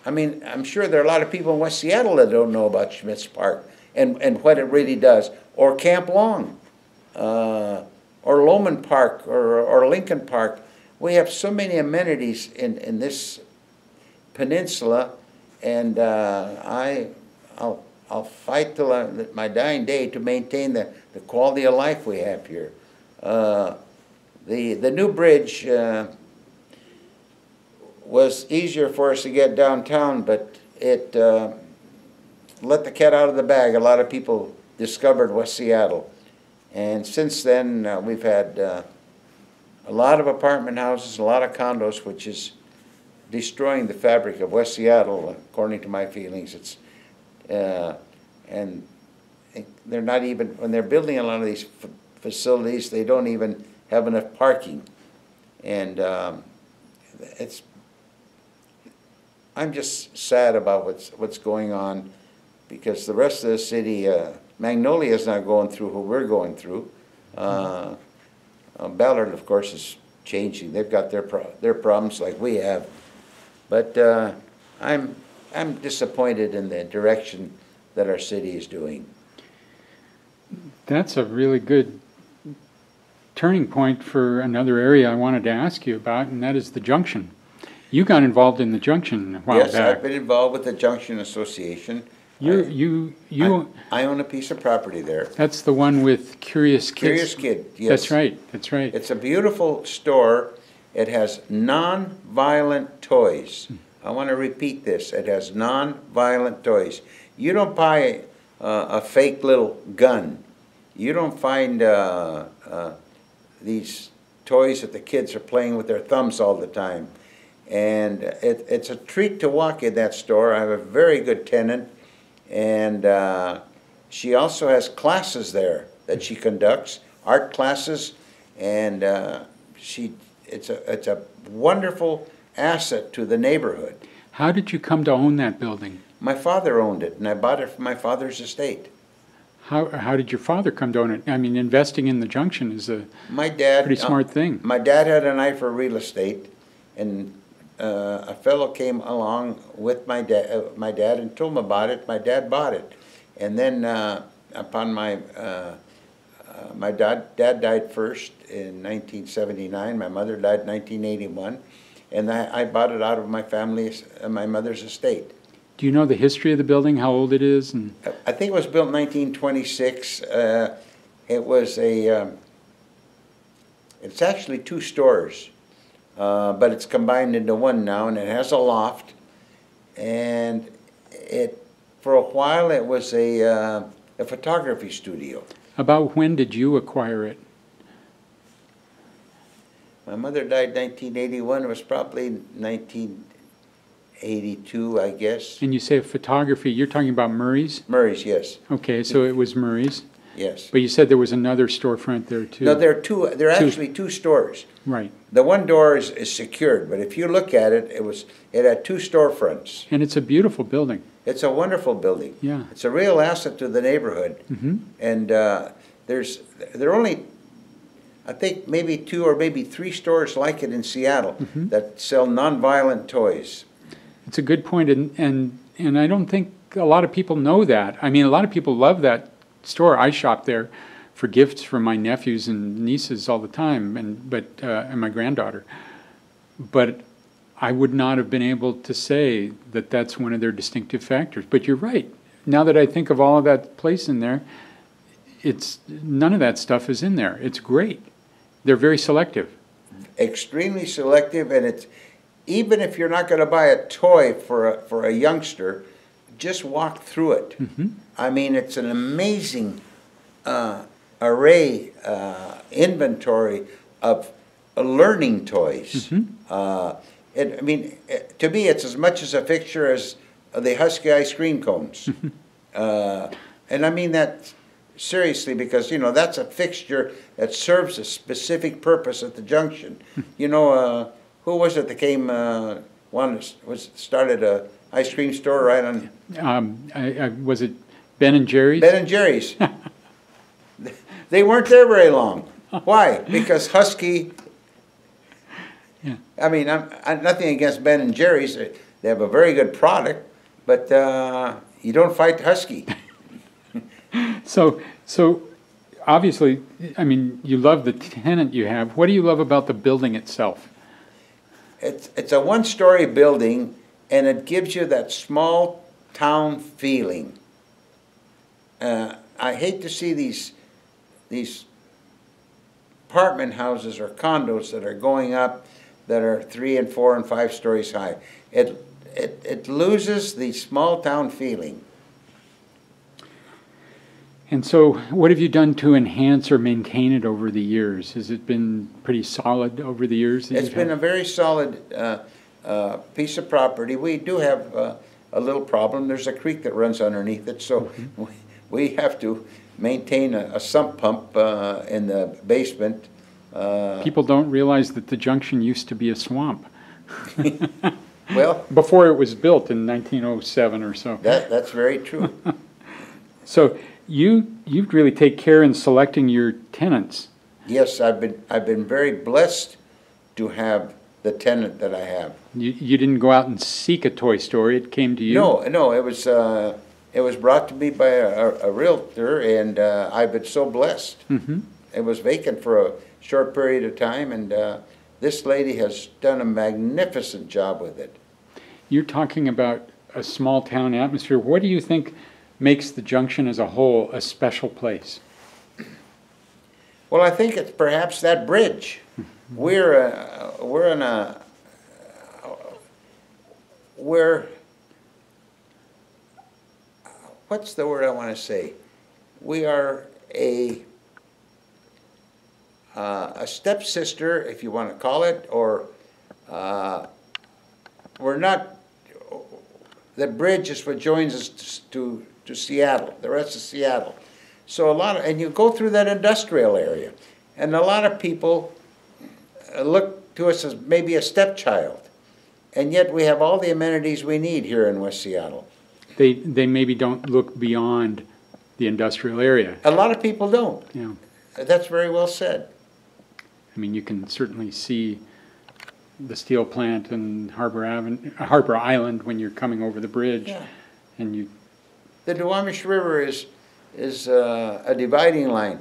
I mean, I'm sure there are a lot of people in West Seattle that don't know about Schmitz Park and what it really does, or Camp Long, or Loman Park, or Lincoln Park. We have so many amenities in this peninsula, and I'll fight till my dying day to maintain the quality of life we have here. The new bridge was easier for us to get downtown, but it let the cat out of the bag. A lot of people discovered West Seattle, and since then we've had a lot of apartment houses, a lot of condos, which is destroying the fabric of West Seattle, according to my feelings. It's and they're not even, when they're building a lot of these facilities, they don't even have enough parking, and I'm just sad about what's going on, because the rest of the city, Magnolia's not going through what we're going through. Ballard, of course, is changing. They've got their problems like we have, but I'm disappointed in the direction that our city is doing. That's a really good turning point for another area I wanted to ask you about, and that is the Junction. You got involved in the Junction a while Yes, back. I've been involved with the Junction Association. I own a piece of property there. That's the one with Curious Kids. Curious Kid, yes. That's right, that's right. It's a beautiful store. It has non-violent toys. I want to repeat this. It has non-violent toys. You don't buy a fake little gun. You don't find these toys that the kids are playing with their thumbs all the time. And it's a treat to walk in that store. I have a very good tenant, and she also has classes there that she conducts, art classes, and it's a wonderful asset to the neighborhood. How did you come to own that building? My father owned it, and I bought it from my father's estate. How did your father come to own it? I mean, investing in the Junction is a My dad, pretty smart thing. My dad had an eye for real estate, and a fellow came along with my dad and told him about it. My dad bought it, and then upon my dad died first in 1979. My mother died in 1981, and I bought it out of my mother's estate. Do you know the history of the building, how old it is? And I think it was built in 1926. It was it's actually two stores, but it's combined into one now, and it has a loft. And for a while, it was a photography studio. About when did you acquire it? My mother died in 1981. It was probably 1982, I guess. And you say photography, you're talking about Murray's? Murray's, yes. Okay, so it was Murray's. Yes. But you said there was another storefront there too. No, there are two. There are actually two stores. Right. The one door is secured, but if you look at it, it had two storefronts. And it's a beautiful building. It's a wonderful building. Yeah. It's a real asset to the neighborhood. Mm-hmm. And there are only, I think, maybe two or maybe three stores like it in Seattle that sell nonviolent toys. It's a good point, and I don't think a lot of people know that. I mean, a lot of people love that store. I shop there for gifts for my nephews and nieces all the time, and my granddaughter. But I would not have been able to say that that's one of their distinctive factors. But you're right. Now that I think of all of that place in there, none of that stuff is in there. It's great. They're very selective. Extremely selective, and it's even if you're not going to buy a toy for a youngster, just walk through it. Mm-hmm. I mean, it's an amazing array, inventory of learning toys. Mm-hmm. To me, it's as much as a fixture as the Husky ice cream cones. And I mean that seriously, because, that's a fixture that serves a specific purpose at the Junction. Who was it that came, started a ice cream store right on? Was it Ben and Jerry's? Ben and Jerry's. They weren't there very long. Why? Because Husky. Yeah. I mean, I'm nothing against Ben and Jerry's. They have a very good product, but you don't fight Husky. So obviously, I mean, you love the tenant you have. What do you love about the building itself? It's a one-story building, and it gives you that small town feeling. I hate to see these apartment houses or condos that are going up that are 3 and 4 and 5 stories high. It loses the small town feeling. And so what have you done to enhance or maintain it over the years? Has it been pretty solid over the years? It's been a very solid piece of property. We do have a little problem. There's a creek that runs underneath it, so we have to maintain a sump pump in the basement. People don't realize that the Junction used to be a swamp. Well, before it was built in 1907 or so. that's very true. So you really take care in selecting your tenants. Yes, I've been very blessed to have the tenant that I have. You didn't go out and seek a toy store, it came to you? No, it was brought to me by a realtor, and I've been so blessed. Mm-hmm. It was vacant for a short period of time, and this lady has done a magnificent job with it. You're talking about a small town atmosphere. What do you think makes the Junction as a whole a special place? Well, I think it's perhaps that bridge. We're what's the word I want to say? We are a stepsister, if you want to call it, or we're not. The bridge is what joins us to Seattle, the rest of Seattle. So and you go through that industrial area, and a lot of people look to us as maybe a stepchild, and yet we have all the amenities we need here in West Seattle. They maybe don't look beyond the industrial area. A lot of people don't. Yeah. That's very well said. I mean, you can certainly see the steel plant and Harbor Island when you're coming over the bridge. Yeah. And you, The Duwamish River is a dividing line.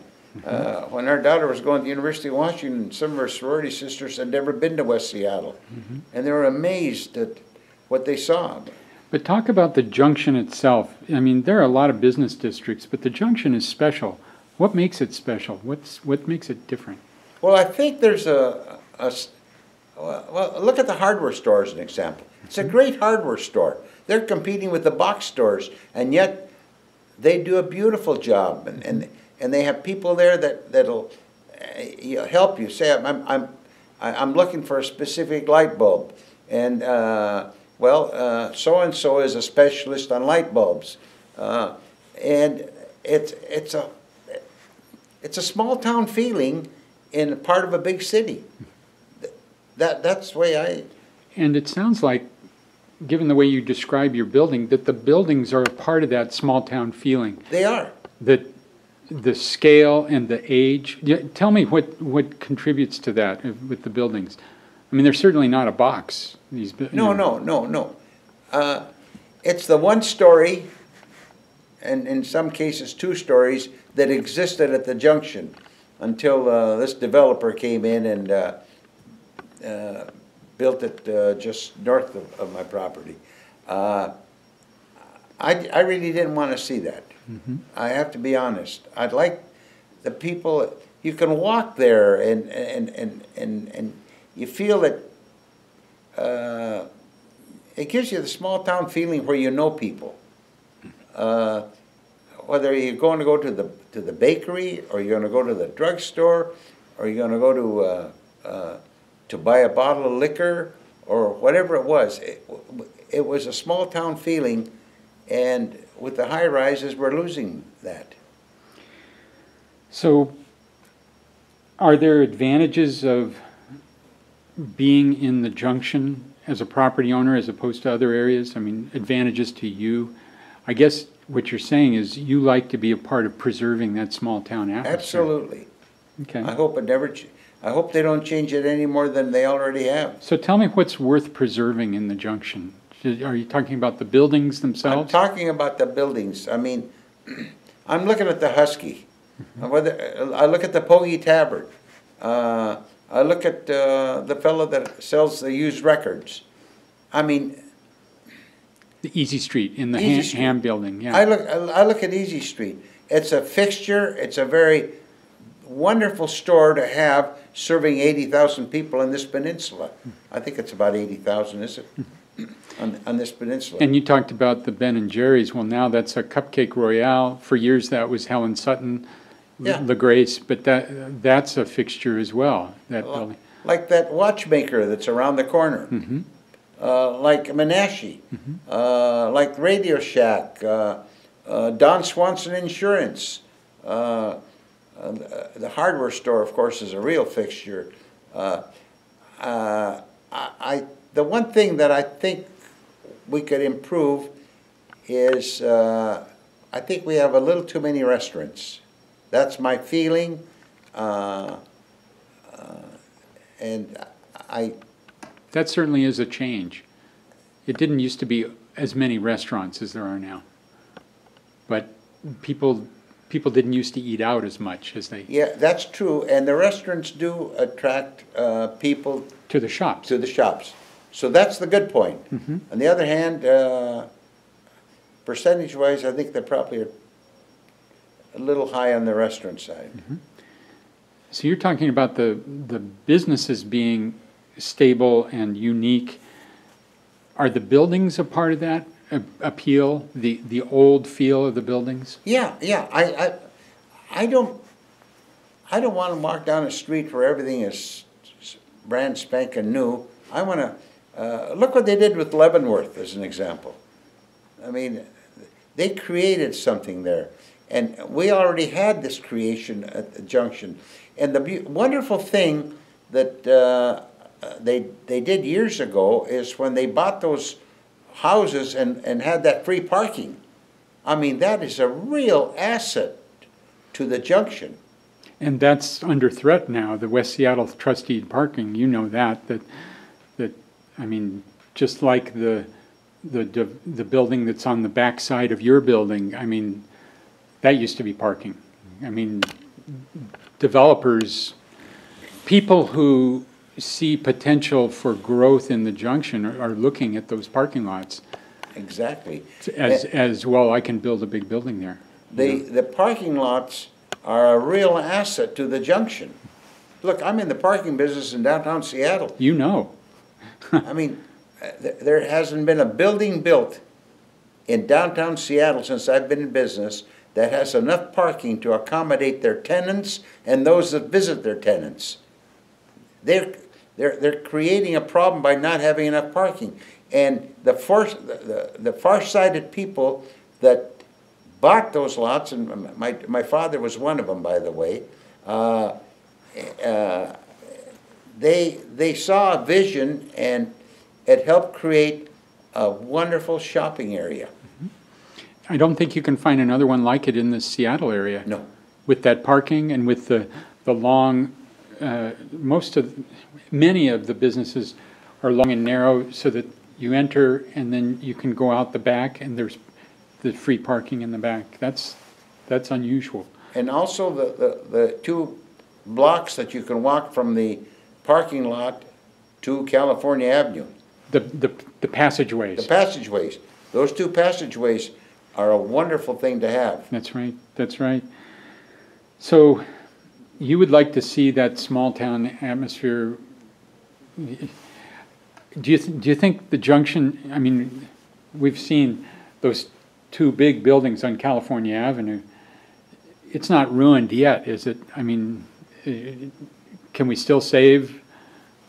When our daughter was going to the University of Washington, some of her sorority sisters had never been to West Seattle, and they were amazed at what they saw. but talk about the Junction itself. I mean, there are a lot of business districts, but the Junction is special. What makes it special? What makes it different? Well, I think there's well, look at the hardware store as an example. It's a great hardware store. They're competing with the box stores, and yet they do a beautiful job, and they have people there that'll help you. Say, I'm looking for a specific light bulb, and so and so is a specialist on light bulbs, and it's a small town feeling in part of a big city. That's the way And it sounds like, given the way you describe your building, that the buildings are a part of that small town feeling. They are. That the scale and the age. Tell me what contributes to that with the buildings. I mean, they're certainly not a box. No. It's the one story, and in some cases 2 stories, that existed at the Junction until this developer came in and built it just north of my property. I really didn't want to see that. I have to be honest. I'd like the people. You can walk there and you feel that it gives you the small town feeling where you know people. Whether you're going to go to the bakery, or you're going to go to the drugstore, or you're going to go to buy a bottle of liquor, or whatever it was. It was a small town feeling, and with the high rises, we're losing that. So, are there advantages of being in the Junction as a property owner as opposed to other areas? I mean, advantages to you? I guess what you're saying is you like to be a part of preserving that small town atmosphere. Absolutely. Okay. I hope I hope they don't change it any more than they already have. So tell me what's worth preserving in the Junction. Are you talking about the buildings I'm themselves? talking about the buildings. I mean, I'm looking at the Husky. I look at the Pogie Tavern. I look at the fellow that sells the used records. I mean, The Easy Street in the Easy Street. Ham building, yeah. I look at Easy Street. It's a fixture. It's a very wonderful store to have, serving 80,000 people in this peninsula. I think it's about 80,000, is it? On this peninsula. And you talked about the Ben and Jerry's. Well, now that's a Cupcake Royale. For years that was Helen Sutton, Yeah. La Grace, but that's a fixture as well, that building. Like that watchmaker that's around the corner. Like Menashe. Like Radio Shack. Don Swanson Insurance. The hardware store, of course, is a real fixture. the one thing that I think we could improve is, I think we have a little too many restaurants. That's my feeling. And That certainly is a change. It didn't used to be as many restaurants as there are now. But people didn't used to eat out as much as they, yeah, that's true, and the restaurants do attract people to the shops. to the shops. So that's the good point. Mhm. On the other hand, percentage-wise, I think they're probably a little high on the restaurant side. So you're talking about the businesses being stable and unique. Are the buildings a part of that appeal, the old feel of the buildings? Yeah, yeah. I don't want to walk down a street where everything is brand spanking new. I want to look what they did with Leavenworth as an example. I mean, they created something there, and we already had this creation at the junction. And the wonderful thing that they did years ago is when they bought those houses and had that free parking. I mean, that is a real asset to the junction. And that's under threat now, the West Seattle trustee parking, you know that, I mean, just like the building that's on the back side of your building, I mean, that used to be parking. I mean, developers, people who see potential for growth in the junction are looking at those parking lots Exactly. as well, I can build a big building there. The parking lots are a real asset to the junction. Look, I'm in the parking business in downtown Seattle. You know. I mean, there hasn't been a building built in downtown Seattle since I've been in business that has enough parking to accommodate their tenants and those that visit their tenants. They're creating a problem by not having enough parking. And the far-sighted people that bought those lots, and my father was one of them, by the way, they saw a vision, and it helped create a wonderful shopping area. I don't think you can find another one like it in the Seattle area. No. With that parking and with the long, many of the businesses are long and narrow so that you enter and then you can go out the back and there's the free parking in the back. That's unusual. And also the 2 blocks that you can walk from the parking lot to California Avenue. The passageways. The passageways. Those 2 passageways are a wonderful thing to have. That's right, that's right. So you would like to see that small town atmosphere. Do you think the junction, I mean, we've seen those 2 big buildings on California Avenue. It's not ruined yet, is it? I mean, can we still save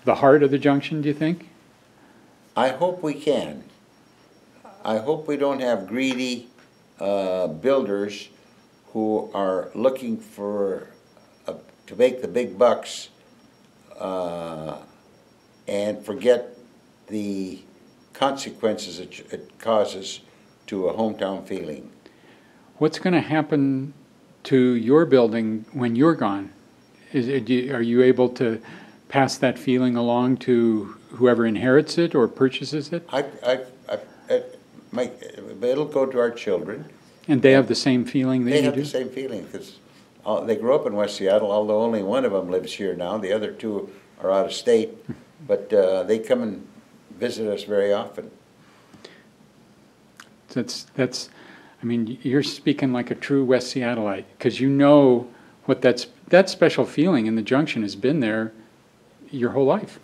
the heart of the junction, do you think? I hope we can. I hope we don't have greedy builders who are looking for to make the big bucks and forget the consequences it causes to a hometown feeling. What's going to happen to your building when you're gone? Are you able to pass that feeling along to whoever inherits it or purchases it? It'll go to our children. And they have the same feeling that They you have do? the same feeling because they grew up in West Seattle, although only one of them lives here now. The other 2 are out of state, but they come and visit us very often. I mean, you're speaking like a true West Seattleite because you know what that special feeling in the junction has been there your whole life.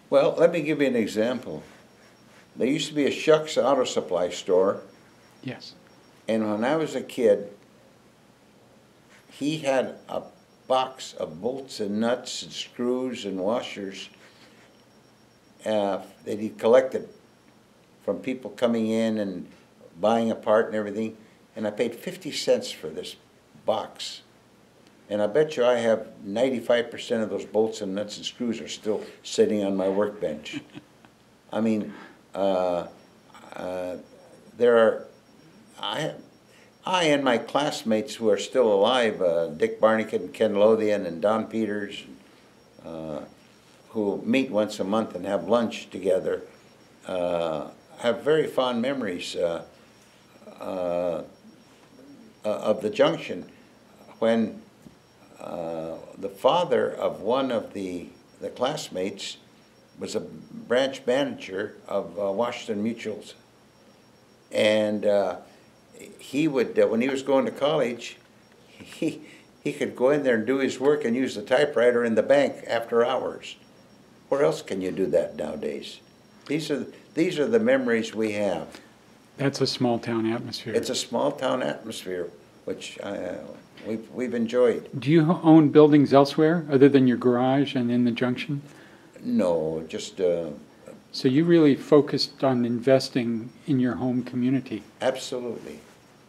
Well, let me give you an example. There used to be a Shucks Auto Supply store, Yes. and when I was a kid, he had a box of bolts and nuts and screws and washers that he collected from people coming in and buying a part and everything, and I paid 50 cents for this box. And I bet you I have 95% of those bolts and nuts and screws are still sitting on my workbench. I mean, there are, I and my classmates who are still alive, Dick Barnick and Ken Lothian and Don Peters, who meet once a month and have lunch together, have very fond memories of the junction when the father of one of the classmates was a branch manager of Washington Mutuals. And he would, when he was going to college, he could go in there and do his work and use the typewriter in the bank after hours. Where else can you do that nowadays? These are the memories we have. That's a small town atmosphere. It's a small town atmosphere, which we've enjoyed. Do you own buildings elsewhere other than your garage and in the junction? No, just So you really focused on investing in your home community. absolutely.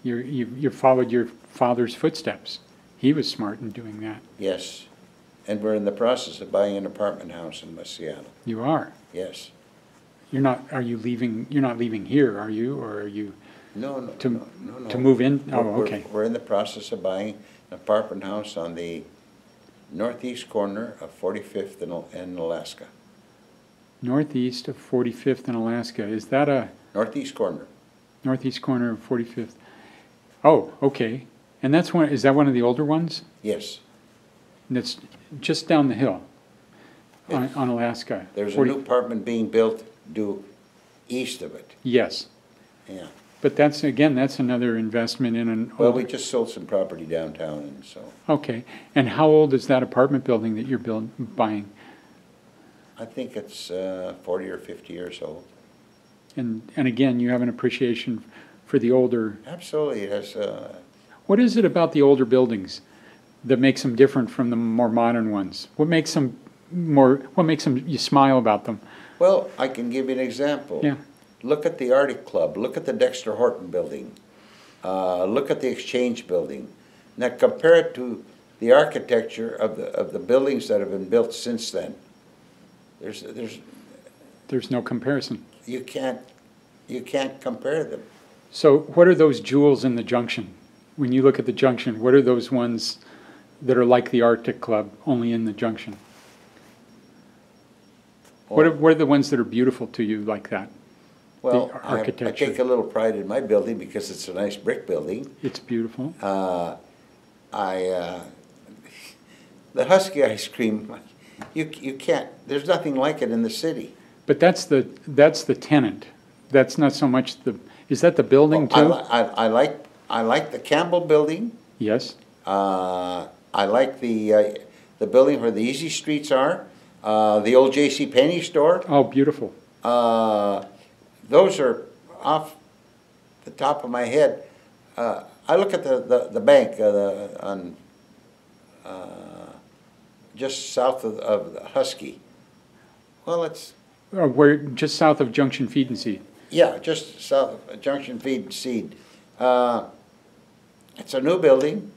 You followed your father's footsteps. He was smart in doing that. Yes, and we're in the process of buying an apartment house in West Seattle. You are. Yes. You're not. Are you leaving? You're not leaving here, are you? Or are you No, no, to no, no, no. to move in? Oh, We're- okay. We're in the process of buying an apartment house on the northeast corner of 45th and Alaska. Northeast of 45th and Alaska. Is that a Northeast corner. northeast corner of 45th? Oh, okay. And that's one. Is that one of the older ones? Yes. That's just down the hill on Alaska. There's a 40 new apartment being built due east of it. Yes, Yeah. but that's another investment in an. Well, we just sold some property downtown, and so Okay. And how old is that apartment building that you're buying? I think it's 40 or 50 years old. And again, you have an appreciation for the older. Absolutely, it has. What is it about the older buildings that makes them different from the more modern ones? What makes them you smile about them? Well, I can give you an example. Yeah. Look at the Arctic Club. Look at the Dexter Horton building. Look at the Exchange building. Now compare it to the architecture of the buildings that have been built since then. There's no comparison. You can't compare them. So what are those jewels in the junction? When you look at the junction, what are those ones that are like the Arctic Club, only in the junction? What are the ones that are beautiful to you like that? Well, the I architecture. take a little pride in my building because it's a nice brick building. It's beautiful. The Husky ice cream, you can't. There's nothing like it in the city. But that's the tenant. That's not so much is that the building too? I like the Campbell building. Yes. I like the building where the Easy Streets are. The old J.C. Penney store. Oh, beautiful. Those are off the top of my head. I look at the bank on just south of Husky. Well, it's We're just south of Junction Feed and Seed. yeah, just south of Junction Feed and Seed. It's a new building.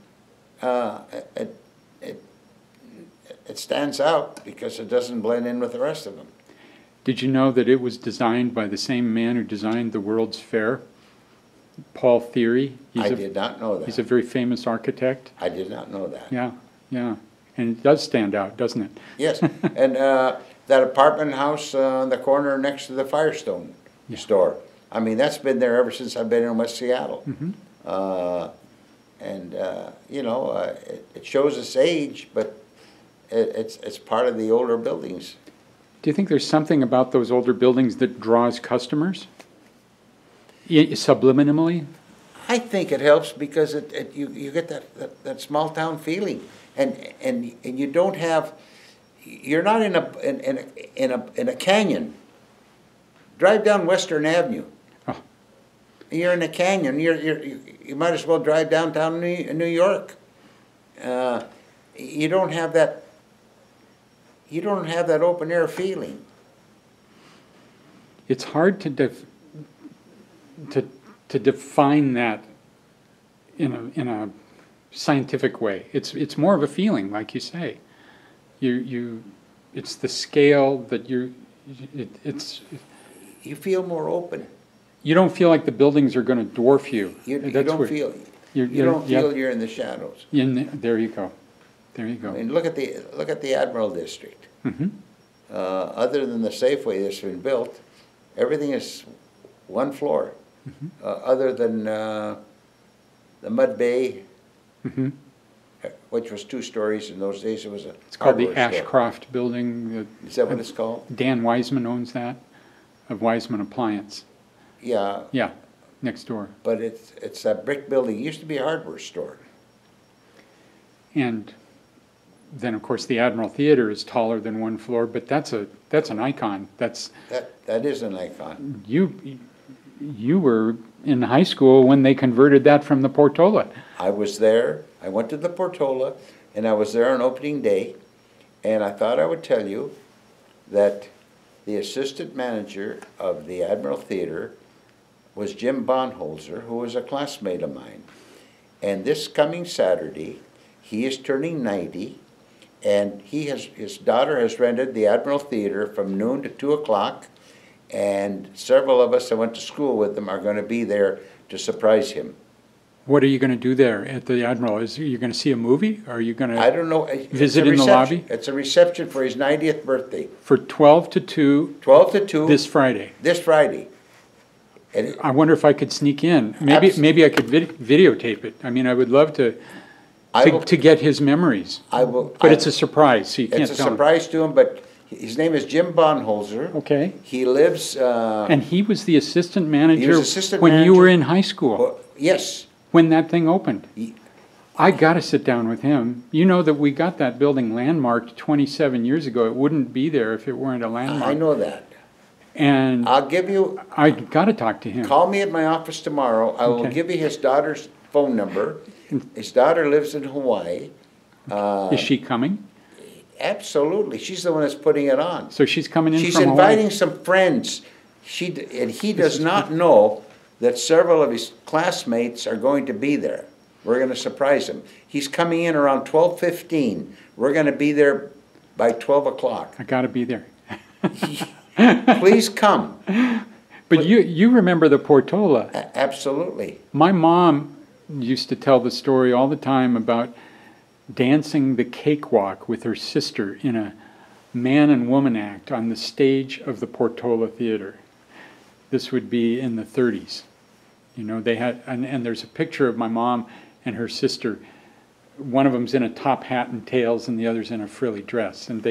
It stands out because it doesn't blend in with the rest of them. Did you know that it was designed by the same man who designed the World's Fair, Paul Thierry? I did not know that. He's a very famous architect. I did not know that. Yeah, yeah. And it does stand out, doesn't it? Yes, and that apartment house on the corner next to the Firestone store. I mean, that's been there ever since I've been in West Seattle. You know, it shows its age, but it's part of the older buildings. Do you think there's something about those older buildings that draws customers? Subliminally? I think it helps because you get that small town feeling, and you don't have, you're not in a canyon. Drive down Western Avenue. Oh. You're in a canyon. You might as well drive downtown New York. You don't have that. You don't have that open air feeling. It's hard to define that in a scientific way. It's more of a feeling, like you say. It's the scale that you feel more open. You don't feel like the buildings are gonna dwarf you. You That's don't where- feel, you're- you don't yep. feel you're in the shadows. There you go. There you I go. mean, look at the Admiral District. Hmm. Other than the Safeway that's been built, everything is one floor. Mm-hmm. Other than the Mud Bay, Hmm. which was 2 stories in those days, it was a It's called the hardware store. Ashcroft Building. Is that what it's called? Dan Wiseman owns that, of Wiseman Appliance. Yeah, Yeah, next door. but it's a brick building. It used to be a hardware store. And then, of course, the Admiral Theater is taller than 1 floor, but that's an icon. That is an icon. You were in high school when they converted that from the Portola. I was there, I went to the Portola, and I was there on opening day, and I thought I would tell you that the assistant manager of the Admiral Theater was Jim Bonholzer, who was a classmate of mine. And this coming Saturday, he is turning 90, and his daughter has rented the Admiral Theater from noon to 2 o'clock, and several of us that went to school with him are going to be there to surprise him. What are you going to do there at the Admiral? Are you going to see a movie? Or are you going I to, don't know. It's Visit a in the reception. lobby? It's a reception for his 90th birthday, for 12 to 2 12 to 2, this Friday? this Friday. And it- I wonder if I could sneak in. Maybe I could videotape it. I mean, I would love to to get his memories. I will. But it's a surprise, so you can't It's a tell him. surprise to him, but his name is Jim Bonholzer. Okay. He lives, And he was the assistant manager assistant when you were manager. in high school, well, yes, when that thing opened. He- I got to sit down with him. You know that we got that building landmarked 27 years ago. It wouldn't be there if it weren't a I landmark. know that. And I'll give you, I got to talk to him. call me at my office tomorrow. I will Okay. give you his daughter's phone number. His daughter lives in Hawaii. Is she coming? Absolutely. She's the one that's putting it on. So she's coming in She's from inviting Hawaii. some friends. And he does not know that several of his classmates are going to be there. We're going to surprise him. He's coming in around 12:15. We're going to be there by 12 o'clock. I got to be there. Please come. But you remember the Portola. Absolutely. My mom used to tell the story all the time about dancing the cakewalk with her sister in a man and woman act on the stage of the Portola Theater. This would be in the 30s. You know, they had, and there's a picture of my mom and her sister. One of them's in a top hat and tails, and the other's in a frilly dress. And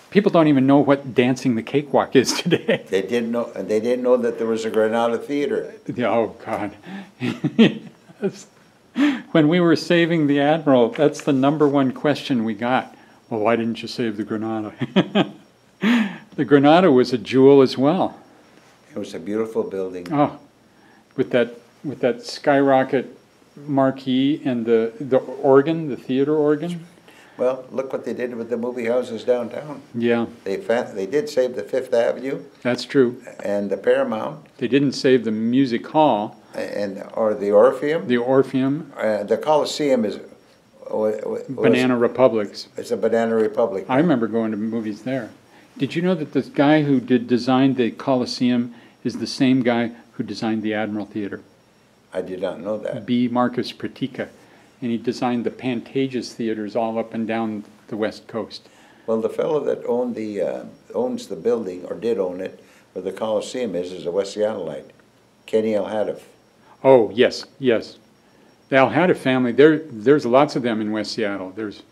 people don't even know what dancing the cakewalk is today. They didn't know, and they didn't know that there was a Granada Theater. Oh, God. Yes. When we were saving the Admiral, that's the #1 question we got. Well, why didn't you save the Granada? The Granada was a jewel as well. It was a beautiful building. Oh, with that skyrocket marquee and the organ, the theater organ. Well, look what they did with the movie houses downtown. Yeah, They did save the Fifth Avenue that's true. and the Paramount They didn't save the music hall, or the Orpheum. the Orpheum, The Coliseum is Banana Republics. It's a Banana Republic. I remember going to movies there. Did you know that the guy who designed the Coliseum is the same guy who designed the Admiral Theater? I did not know that. B. Marcus Pratica. And he designed the Pantages theaters all up and down the West Coast. Well, the fellow that owns the building, or did own it, where the Coliseum is a West Seattleite, Kenny Alhadeff. Oh, yes, yes. The Alhadeff family, there's lots of them in West Seattle. There's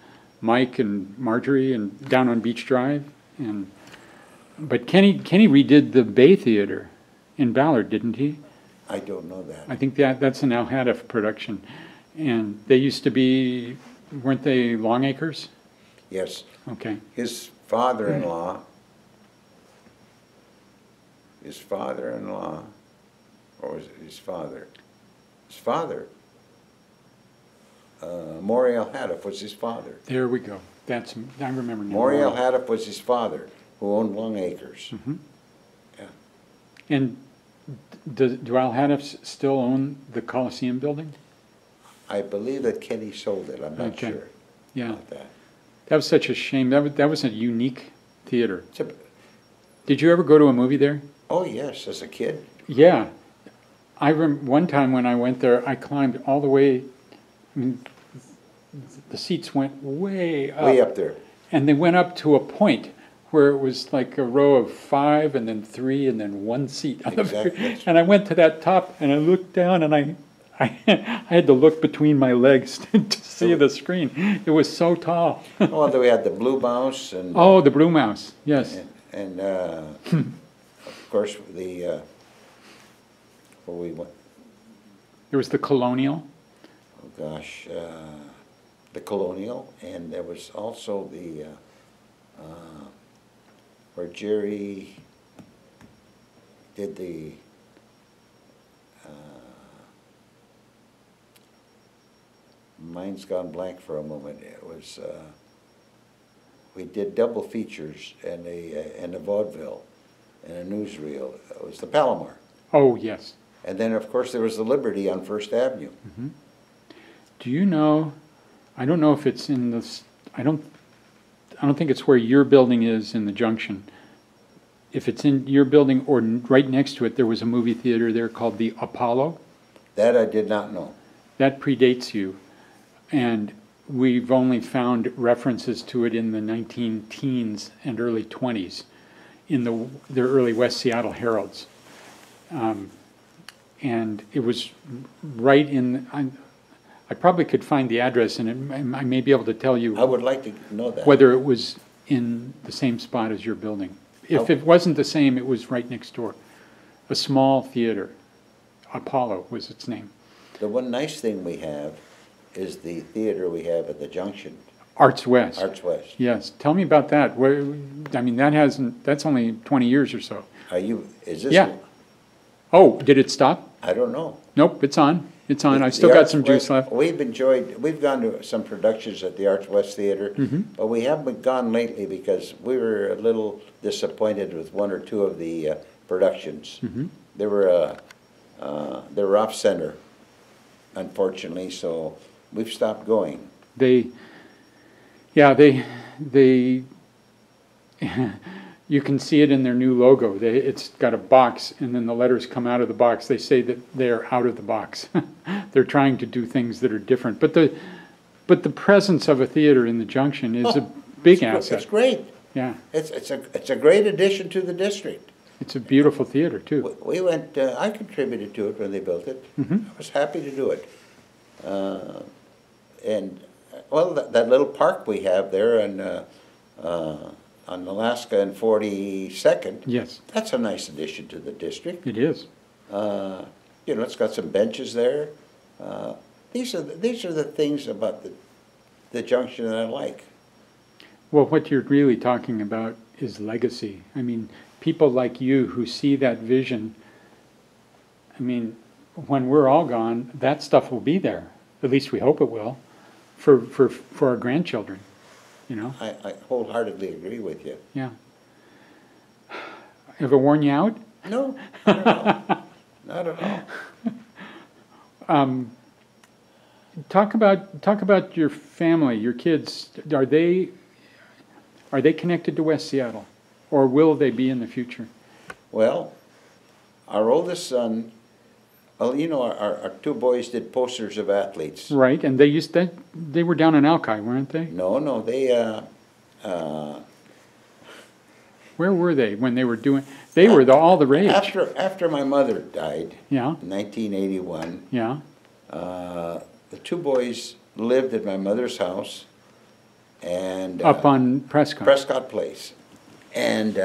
Mike and Marjorie and down on Beach Drive. But Kenny redid the Bay Theater in Ballard, didn't he? I don't know that. I think that's an Alhadeff production. And they used to be, weren't they Longacres? Yes. Okay. His father-in-law, or was it his father? His father, Maury Alhadeff was his father. There we go. I remember now. Maury Alhadeff was his father, who owned Long Acres. Mm-hmm. Yeah. And do Alhadeffs still own the Coliseum building? I believe that Kenny sold it. I'm not Okay. sure Yeah. about that. That was such a shame. That was a unique theater. It's a- Did you ever go to a movie there? Oh, yes, as a kid. Yeah. One time when I went there, I climbed all the way, I mean, the seats went way up. Way up there. And they went up to a point where it was like a row of 5 and then 3 and then 1 seat. On Exactly. and I went to that top and I looked down and I had to look between my legs to see the screen. It was so tall. Well, then we had the Blue Mouse and. Oh, the Blue Mouse, yes. And of course, the, where we went, There was the Colonial. oh gosh, the Colonial, and there was also the, where Jerry did the, mind's gone blank for a moment. It was, we did double features and a vaudeville and a newsreel. It was the Palomar. Oh, yes. And then, of course, there was the Liberty on First Avenue. Do you know, I don't know if it's in this, I don't think it's where your building is in the Junction. If it's in your building or right next to it, there was a movie theater there called the Apollo. That I did not know. That predates you. And we've only found references to it in the 19-teens and early 20s in the early West Seattle Heralds. And it was right in, I probably could find the address and I may be able to tell you I would like to know that. whether it was in the same spot as your building. If it wasn't the same, it was right next door. A small theater. Apollo was its name. The one nice thing we have is the theater we have at the Junction, Arts West. Arts West. Yes. Tell me about that. I mean, that's only 20 years or so. Is this? Yeah. Oh, did it stop? I don't know. Nope, it's on. It's on. I The still got Arts some juice West- left. We've gone to some productions at the Arts West Theater, Mm-hmm. but we haven't gone lately because we were a little disappointed with one or two of the productions. Mm-hmm. They were off center, unfortunately, so we've stopped going. They, you can see it in their new logo. It's got a box, and then the letters come out of the box. They say that they're out of the box. They're trying to do things that are different. But the presence of a theater in the Junction is a big asset. It's great. Yeah, It's a great addition to the district. it's a beautiful theater too. We went, I contributed to it when they built it. I was happy to do it. And, well, that little park we have there on Alaska and 42nd, Yes, that's a nice addition to the district. it is. It's got some benches there. These are the things about the Junction that I like. Well, what you're really talking about is legacy. I mean, people like you who see that vision, I mean, when we're all gone, that stuff will be there. At least we hope it will, for our grandchildren, you know? I wholeheartedly agree with you. Yeah. Ever worn you out? No, not at all. Not at all. Talk about your family, your kids. Are they connected to West Seattle, or will they be in the future? Well, our oldest son, well, our two boys did posters of athletes. Right, and they were down in Alki, weren't they? No, they, Where were they when they were doing? They were all the rage. after my mother died Yeah, in 1981, yeah. the two boys lived at my mother's house and Up on Prescott. Prescott Place. And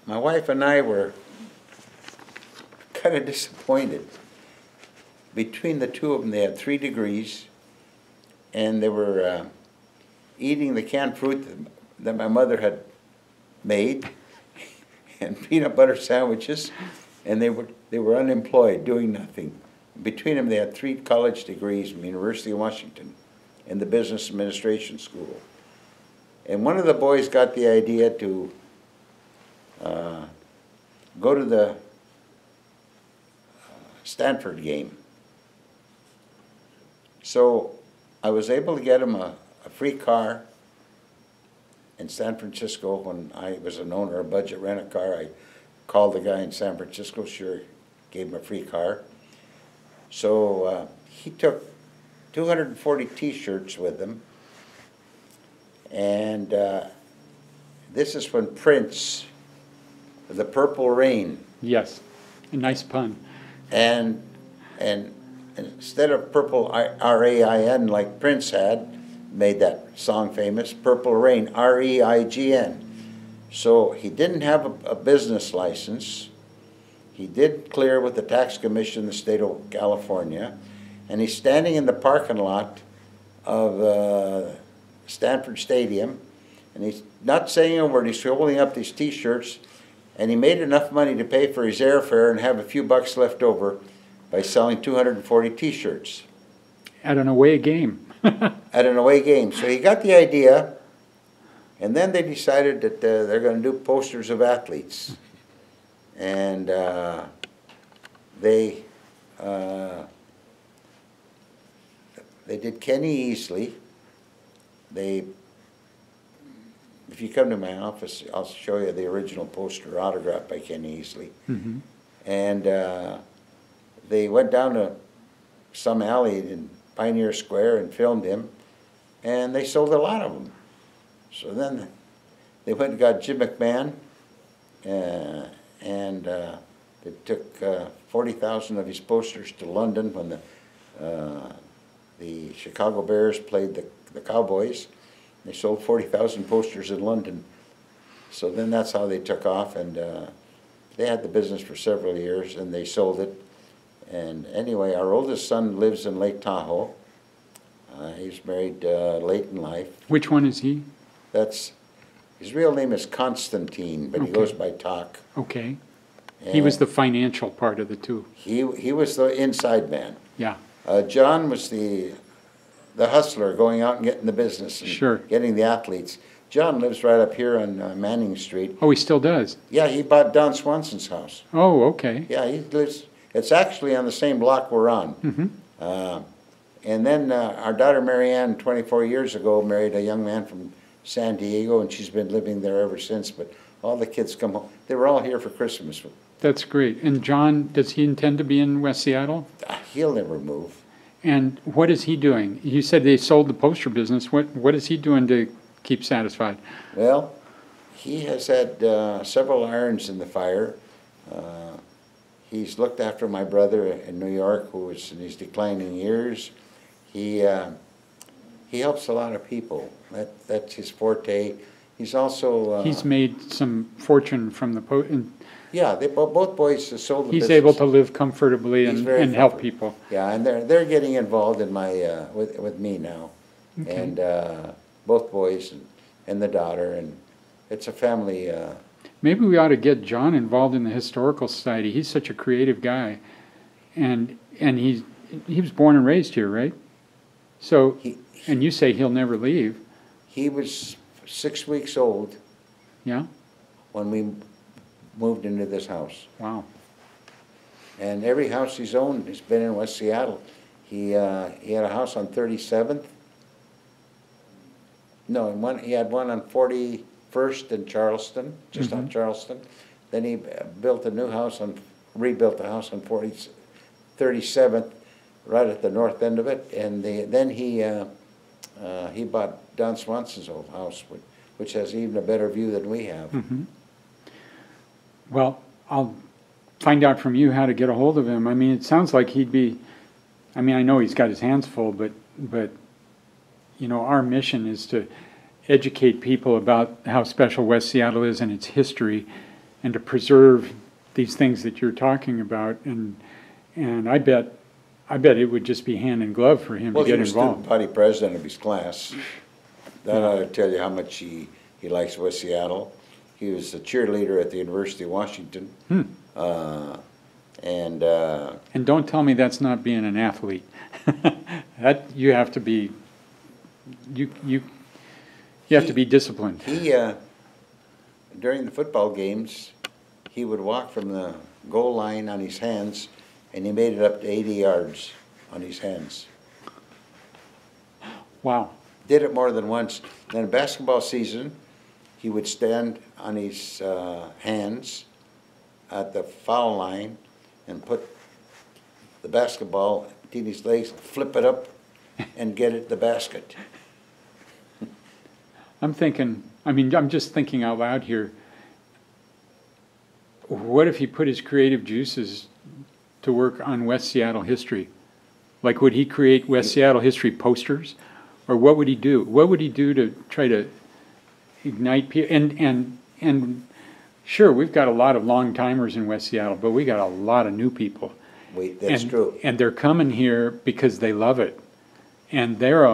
my wife and I were kind of disappointed. Between the two of them, they had 3 degrees, and they were eating the canned fruit that my mother had made, and peanut butter sandwiches, and they were unemployed, doing nothing. Between them, they had 3 college degrees from the University of Washington in the Business Administration School. And one of the boys got the idea to go to the Stanford game. So I was able to get him a free car in San Francisco, when I was an owner of Budget Rent-A-Car, I called the guy in San Francisco, sure, gave him a free car. So he took 240 T-shirts with him, and this is when Prince, the Purple Rain, Yes, a nice pun. and instead of Purple R-A-I-N like Prince had, made that song famous, Purple Rain, R-E-I-G-N. So he didn't have a business license. He did clear with the tax commission in the state of California, and he's standing in the parking lot of Stanford Stadium, and he's not saying a word. He's holding up these T-shirts, and he made enough money to pay for his airfare and have a few bucks left over by selling 240 T-shirts At an away game. at an away game. So he got the idea, and then they decided that they're going to do posters of athletes. And they did Kenny Easley. If you come to my office, I'll show you the original poster autographed by Kenny Easley. Mhm. And they went down to some alley in Pioneer Square and filmed him, and they sold a lot of them. So then they went and got Jim McMahon, and they took 40,000 of his posters to London when the Chicago Bears played the Cowboys. They sold 40,000 posters in London. So then that's how they took off, and they had the business for several years, and they sold it. And anyway, our oldest son lives in Lake Tahoe. He's married late in life. Which one is he? His real name is Constantine, but he Okay. goes by Talk. Okay. He was the financial part of the two. He was the inside man. Yeah, John was the hustler, going out and getting the business and Sure. getting the athletes. John lives right up here on Manning Street. oh, he still does? Yeah, he bought Don Swanson's house. Oh, okay. Yeah, he lives. It's actually on the same block we're on. Mhm. And then our daughter Marianne, 24 years ago, married a young man from San Diego, and she's been living there ever since. But all the kids come home. They were all here for Christmas. That's great. And John, does he intend to be in West Seattle? He'll never move. And what is he doing? You said they sold the poster business. What is he doing to keep satisfied? Well, he has had several irons in the fire. He's looked after my brother in New York, who is in his declining years. He helps a lot of people. That's his forte. He's also He's made some fortune from the yeah. Both boys have sold the he's business. able to live comfortably He's and, very and help comfortable. people. Yeah, and they're getting involved in my with me now, Okay. and both boys and the daughter, and it's a family. Maybe we ought to get John involved in the Historical Society. He's such a creative guy. And he was born and raised here, right? So, and you say he'll never leave, He was 6 weeks old yeah? when we moved into this house. Wow. And every house he's owned has been in West Seattle. He had a house on 37th. No, he had one on 41st in Charleston, just on Charleston. Then he rebuilt a house on 37th, right at the north end of it. And then he bought Don Swanson's old house, which has even a better view than we have. Well, I'll find out from you how to get a hold of him. I mean, it sounds like he'd be, I mean, I know he's got his hands full, but you know, our mission is to educate people about how special West Seattle is and its history, and to preserve these things that you're talking about. And I bet it would just be hand in glove for him Well, to he get was student involved. body president of his class. That ought to tell you how much he likes West Seattle. He was a cheerleader at the University of Washington. And don't tell me that's not being an athlete. That you have to be. You have to be disciplined. he, during the football games, he would walk from the goal line on his hands, and he made it up to 80 yards on his hands. Wow. Did it more than once. Then basketball season, he would stand on his hands at the foul line and put the basketball between his legs, flip it up, and get it the basket. I'm just thinking out loud here. What if he put his creative juices to work on West Seattle history? Like, would he create West Seattle history posters? Or what would he do? What would he do to try to ignite people? And sure, we've got a lot of long-timers in West Seattle, but we got a lot of new people. That's true. And they're coming here because they love it. And they're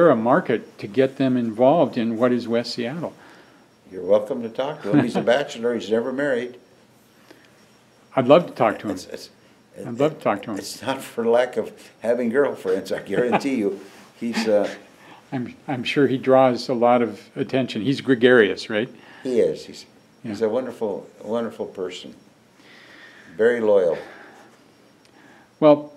a market to get them involved in what is West Seattle. You're welcome to talk to him. He's a bachelor. He's never married. I'd love to talk to him. I'd love to talk to him. It's not for lack of having girlfriends, I guarantee you. He's I'm sure he draws a lot of attention. He's gregarious, right? he is. He's a wonderful, wonderful person. Very loyal. Well,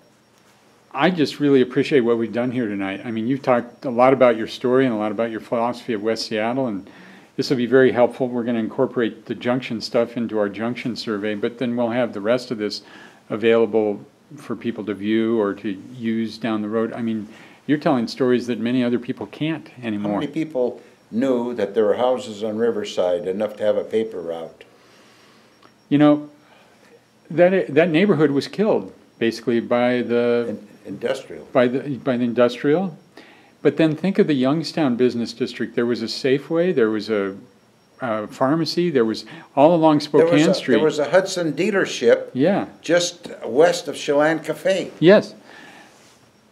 I just really appreciate what we've done here tonight. I mean, you've talked a lot about your story and a lot about your philosophy of West Seattle, and this will be very helpful. We're going to incorporate the Junction stuff into our Junction survey, but then we'll have the rest of this available for people to view or to use down the road. I mean, you're telling stories that many other people can't How anymore. many people knew that there were houses on Riverside enough to have a paper route? You know, that neighborhood was killed basically by the Industrial. by the industrial. But then think of the Youngstown Business District. There was a Safeway, there was a pharmacy, there was all along Spokane Street. There was a Hudson dealership Yeah. just west of Chelan Cafe. Yes.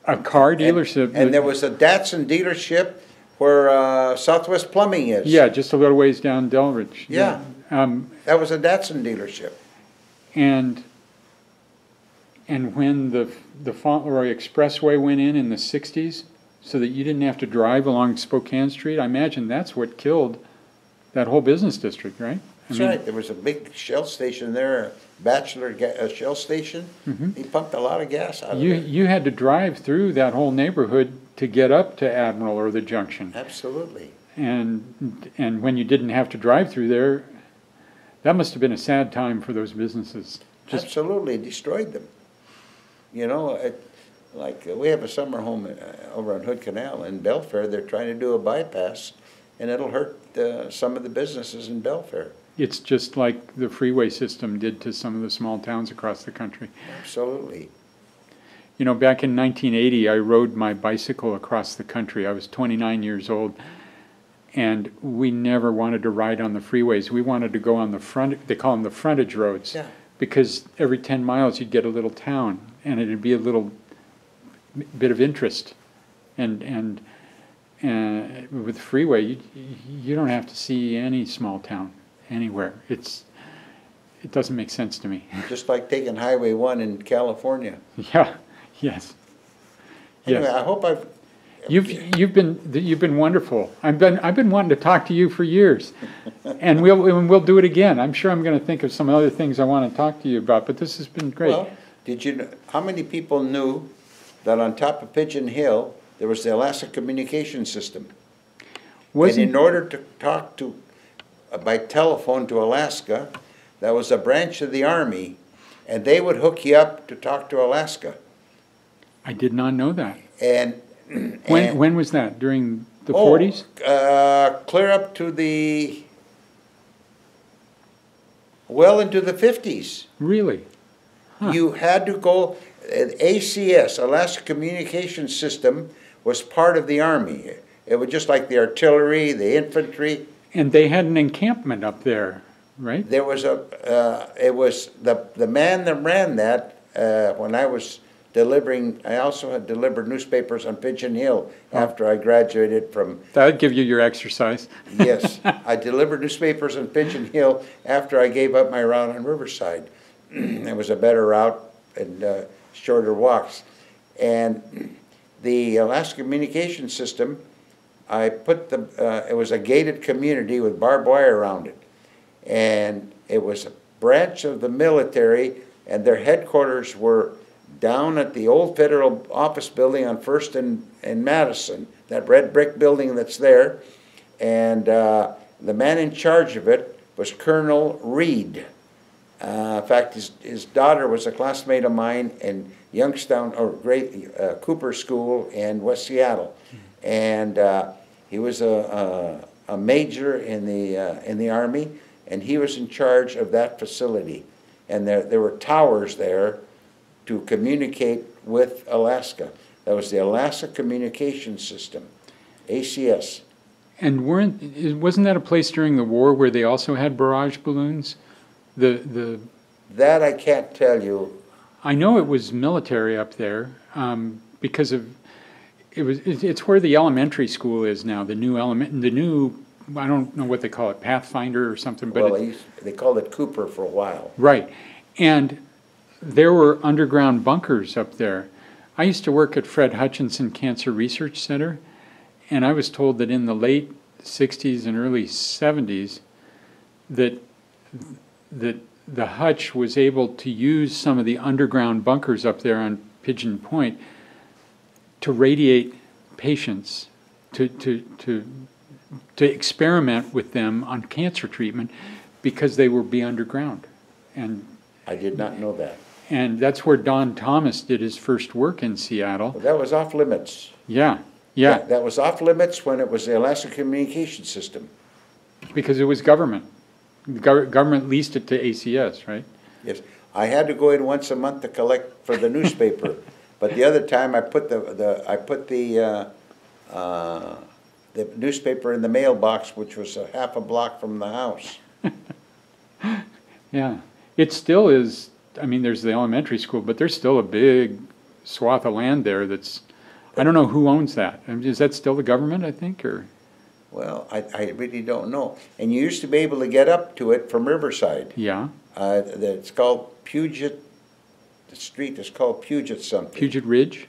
A car dealership. And there was a Datsun dealership where Southwest Plumbing is. Yeah, just a little ways down Delridge. Yeah. That was a Datsun dealership. And when the Fauntleroy Expressway went in the 60s, so that you didn't have to drive along Spokane Street, I imagine that's what killed that whole business district, right? That's right. There was a big Shell station there, a Bachelor Shell station. He pumped a lot of gas out of there. You had to drive through that whole neighborhood to get up to Admiral or the Junction. Absolutely. And when you didn't have to drive through there, that must have been a sad time for those businesses. Absolutely destroyed them. You know, like we have a summer home over on Hood Canal in Belfair. They're trying to do a bypass, and it'll hurt some of the businesses in Belfair. It's just like the freeway system did to some of the small towns across the country. Absolutely. You know, back in 1980, I rode my bicycle across the country. I was 29 years old, and we never wanted to ride on the freeways. We wanted to go on the front, they call them the frontage roads, Yeah. because every 10 miles you'd get a little town, and it'd be a little bit of interest. And with freeway, you don't have to see any small town anywhere. It doesn't make sense to me. Just like taking Highway 1 in California. Yeah. Yes. Anyway, Yes. I hope I've... You've been wonderful. I've been wanting to talk to you for years, and we'll do it again. I'm sure I'm going to think of some other things I want to talk to you about. But this has been great. Well, did you know, how many people knew that on top of Pigeon Hill there was the Alaska Communication System? And in order to talk to by telephone to Alaska, that was a branch of the Army, and they would hook you up to talk to Alaska. I did not know that. And When was that? During the 40s? Clear up to well into the 50s. Really? Huh. You had to go, ACS, Alaska Communication System, was part of the Army. It was just like the artillery, the infantry. And they had an encampment up there, right? There was it was the man that ran that, when I was delivering, I also had delivered newspapers on Pigeon Hill after I graduated from... That would give you your exercise. Yes, I delivered newspapers on Pigeon Hill after I gave up my route on Riverside. It was a better route and shorter walks. And the Alaska Communication System, I put it was a gated community with barbed wire around it. And it was a branch of the military, and their headquarters were down at the old federal office building on First and Madison, that red brick building that's there. And the man in charge of it was Colonel Reed. In fact, his daughter was a classmate of mine in Youngstown, or Cooper School in West Seattle. And he was a major in the Army, and he was in charge of that facility. And there were towers there to communicate with Alaska. That was the Alaska Communication System, ACS. And wasn't that a place during the war where they also had barrage balloons? That I can't tell you. I know it was military up there because of it's where the elementary school is now. The new I don't know what they call it, Pathfinder or something. But well, they called it Cooper for a while. Right, and there were underground bunkers up there. I used to work at Fred Hutchinson Cancer Research Center, and I was told that in the late 60s and early 70s that the Hutch was able to use some of the underground bunkers up there on Pigeon Point to radiate patients, to experiment with them on cancer treatment because they would be underground. And I did not know that. And that's where Don Thomas did his first work in Seattle. Well, that was off limits. Yeah. That was off limits when it was the Alaska Communication System. Because it was government. The government leased it to ACS, right? Yes. I had to go in once a month to collect for the newspaper, but the other time I put the newspaper in the mailbox, which was a half a block from the house. Yeah. It still is. I mean, there's the elementary school, but there's still a big swath of land there that's, I don't know who owns that. I mean, is that still the government, I think, or? Well, I really don't know. And you used to be able to get up to it from Riverside. Yeah. It's called Puget, the street is called Puget something. Puget Ridge?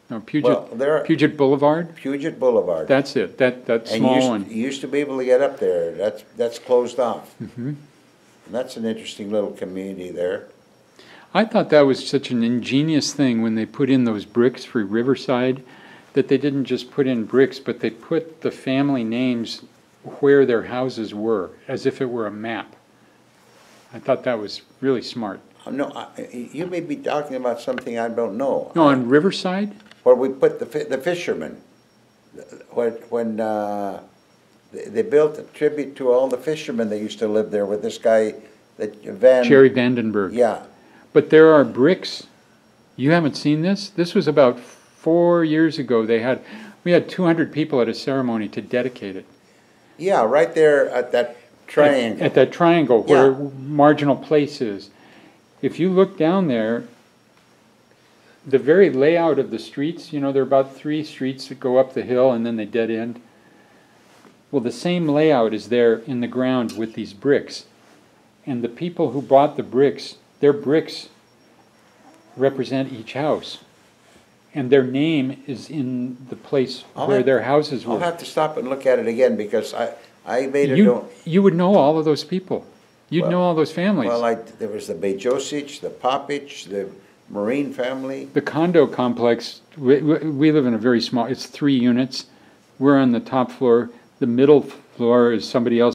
No, Puget, well, Puget Boulevard? Puget Boulevard. That's it, that small one. You used to be able to get up there. That's closed off. Mm-hmm. And that's an interesting little community there. I thought that was such an ingenious thing when they put in those bricks for Riverside, that they didn't just put in bricks, but they put the family names where their houses were, as if it were a map. I thought that was really smart. No, you may be talking about something I don't know. No, on Riverside? Where we put the fishermen. When they built a tribute to all the fishermen that used to live there with this guy, Jerry Vandenberg. Yeah. But there are bricks. You haven't seen this? This was about 4 years ago. We had 200 people at a ceremony to dedicate it. Yeah, right there at that triangle. At that triangle where Marginal Place is. If you look down there, the very layout of the streets, there are about 3 streets that go up the hill and then they dead end. Well, the same layout is there in the ground with these bricks. And the people who bought the bricks, their bricks represent each house. And their name is in the place where their houses were. I'll have to stop and look at it again because I made it. You would know all of those people. You'd know all those families. Well, there was the Bejosic, the Popich, the Marine family. The condo complex, we live in a very small, it's 3 units. We're on the top floor. The middle floor is somebody else.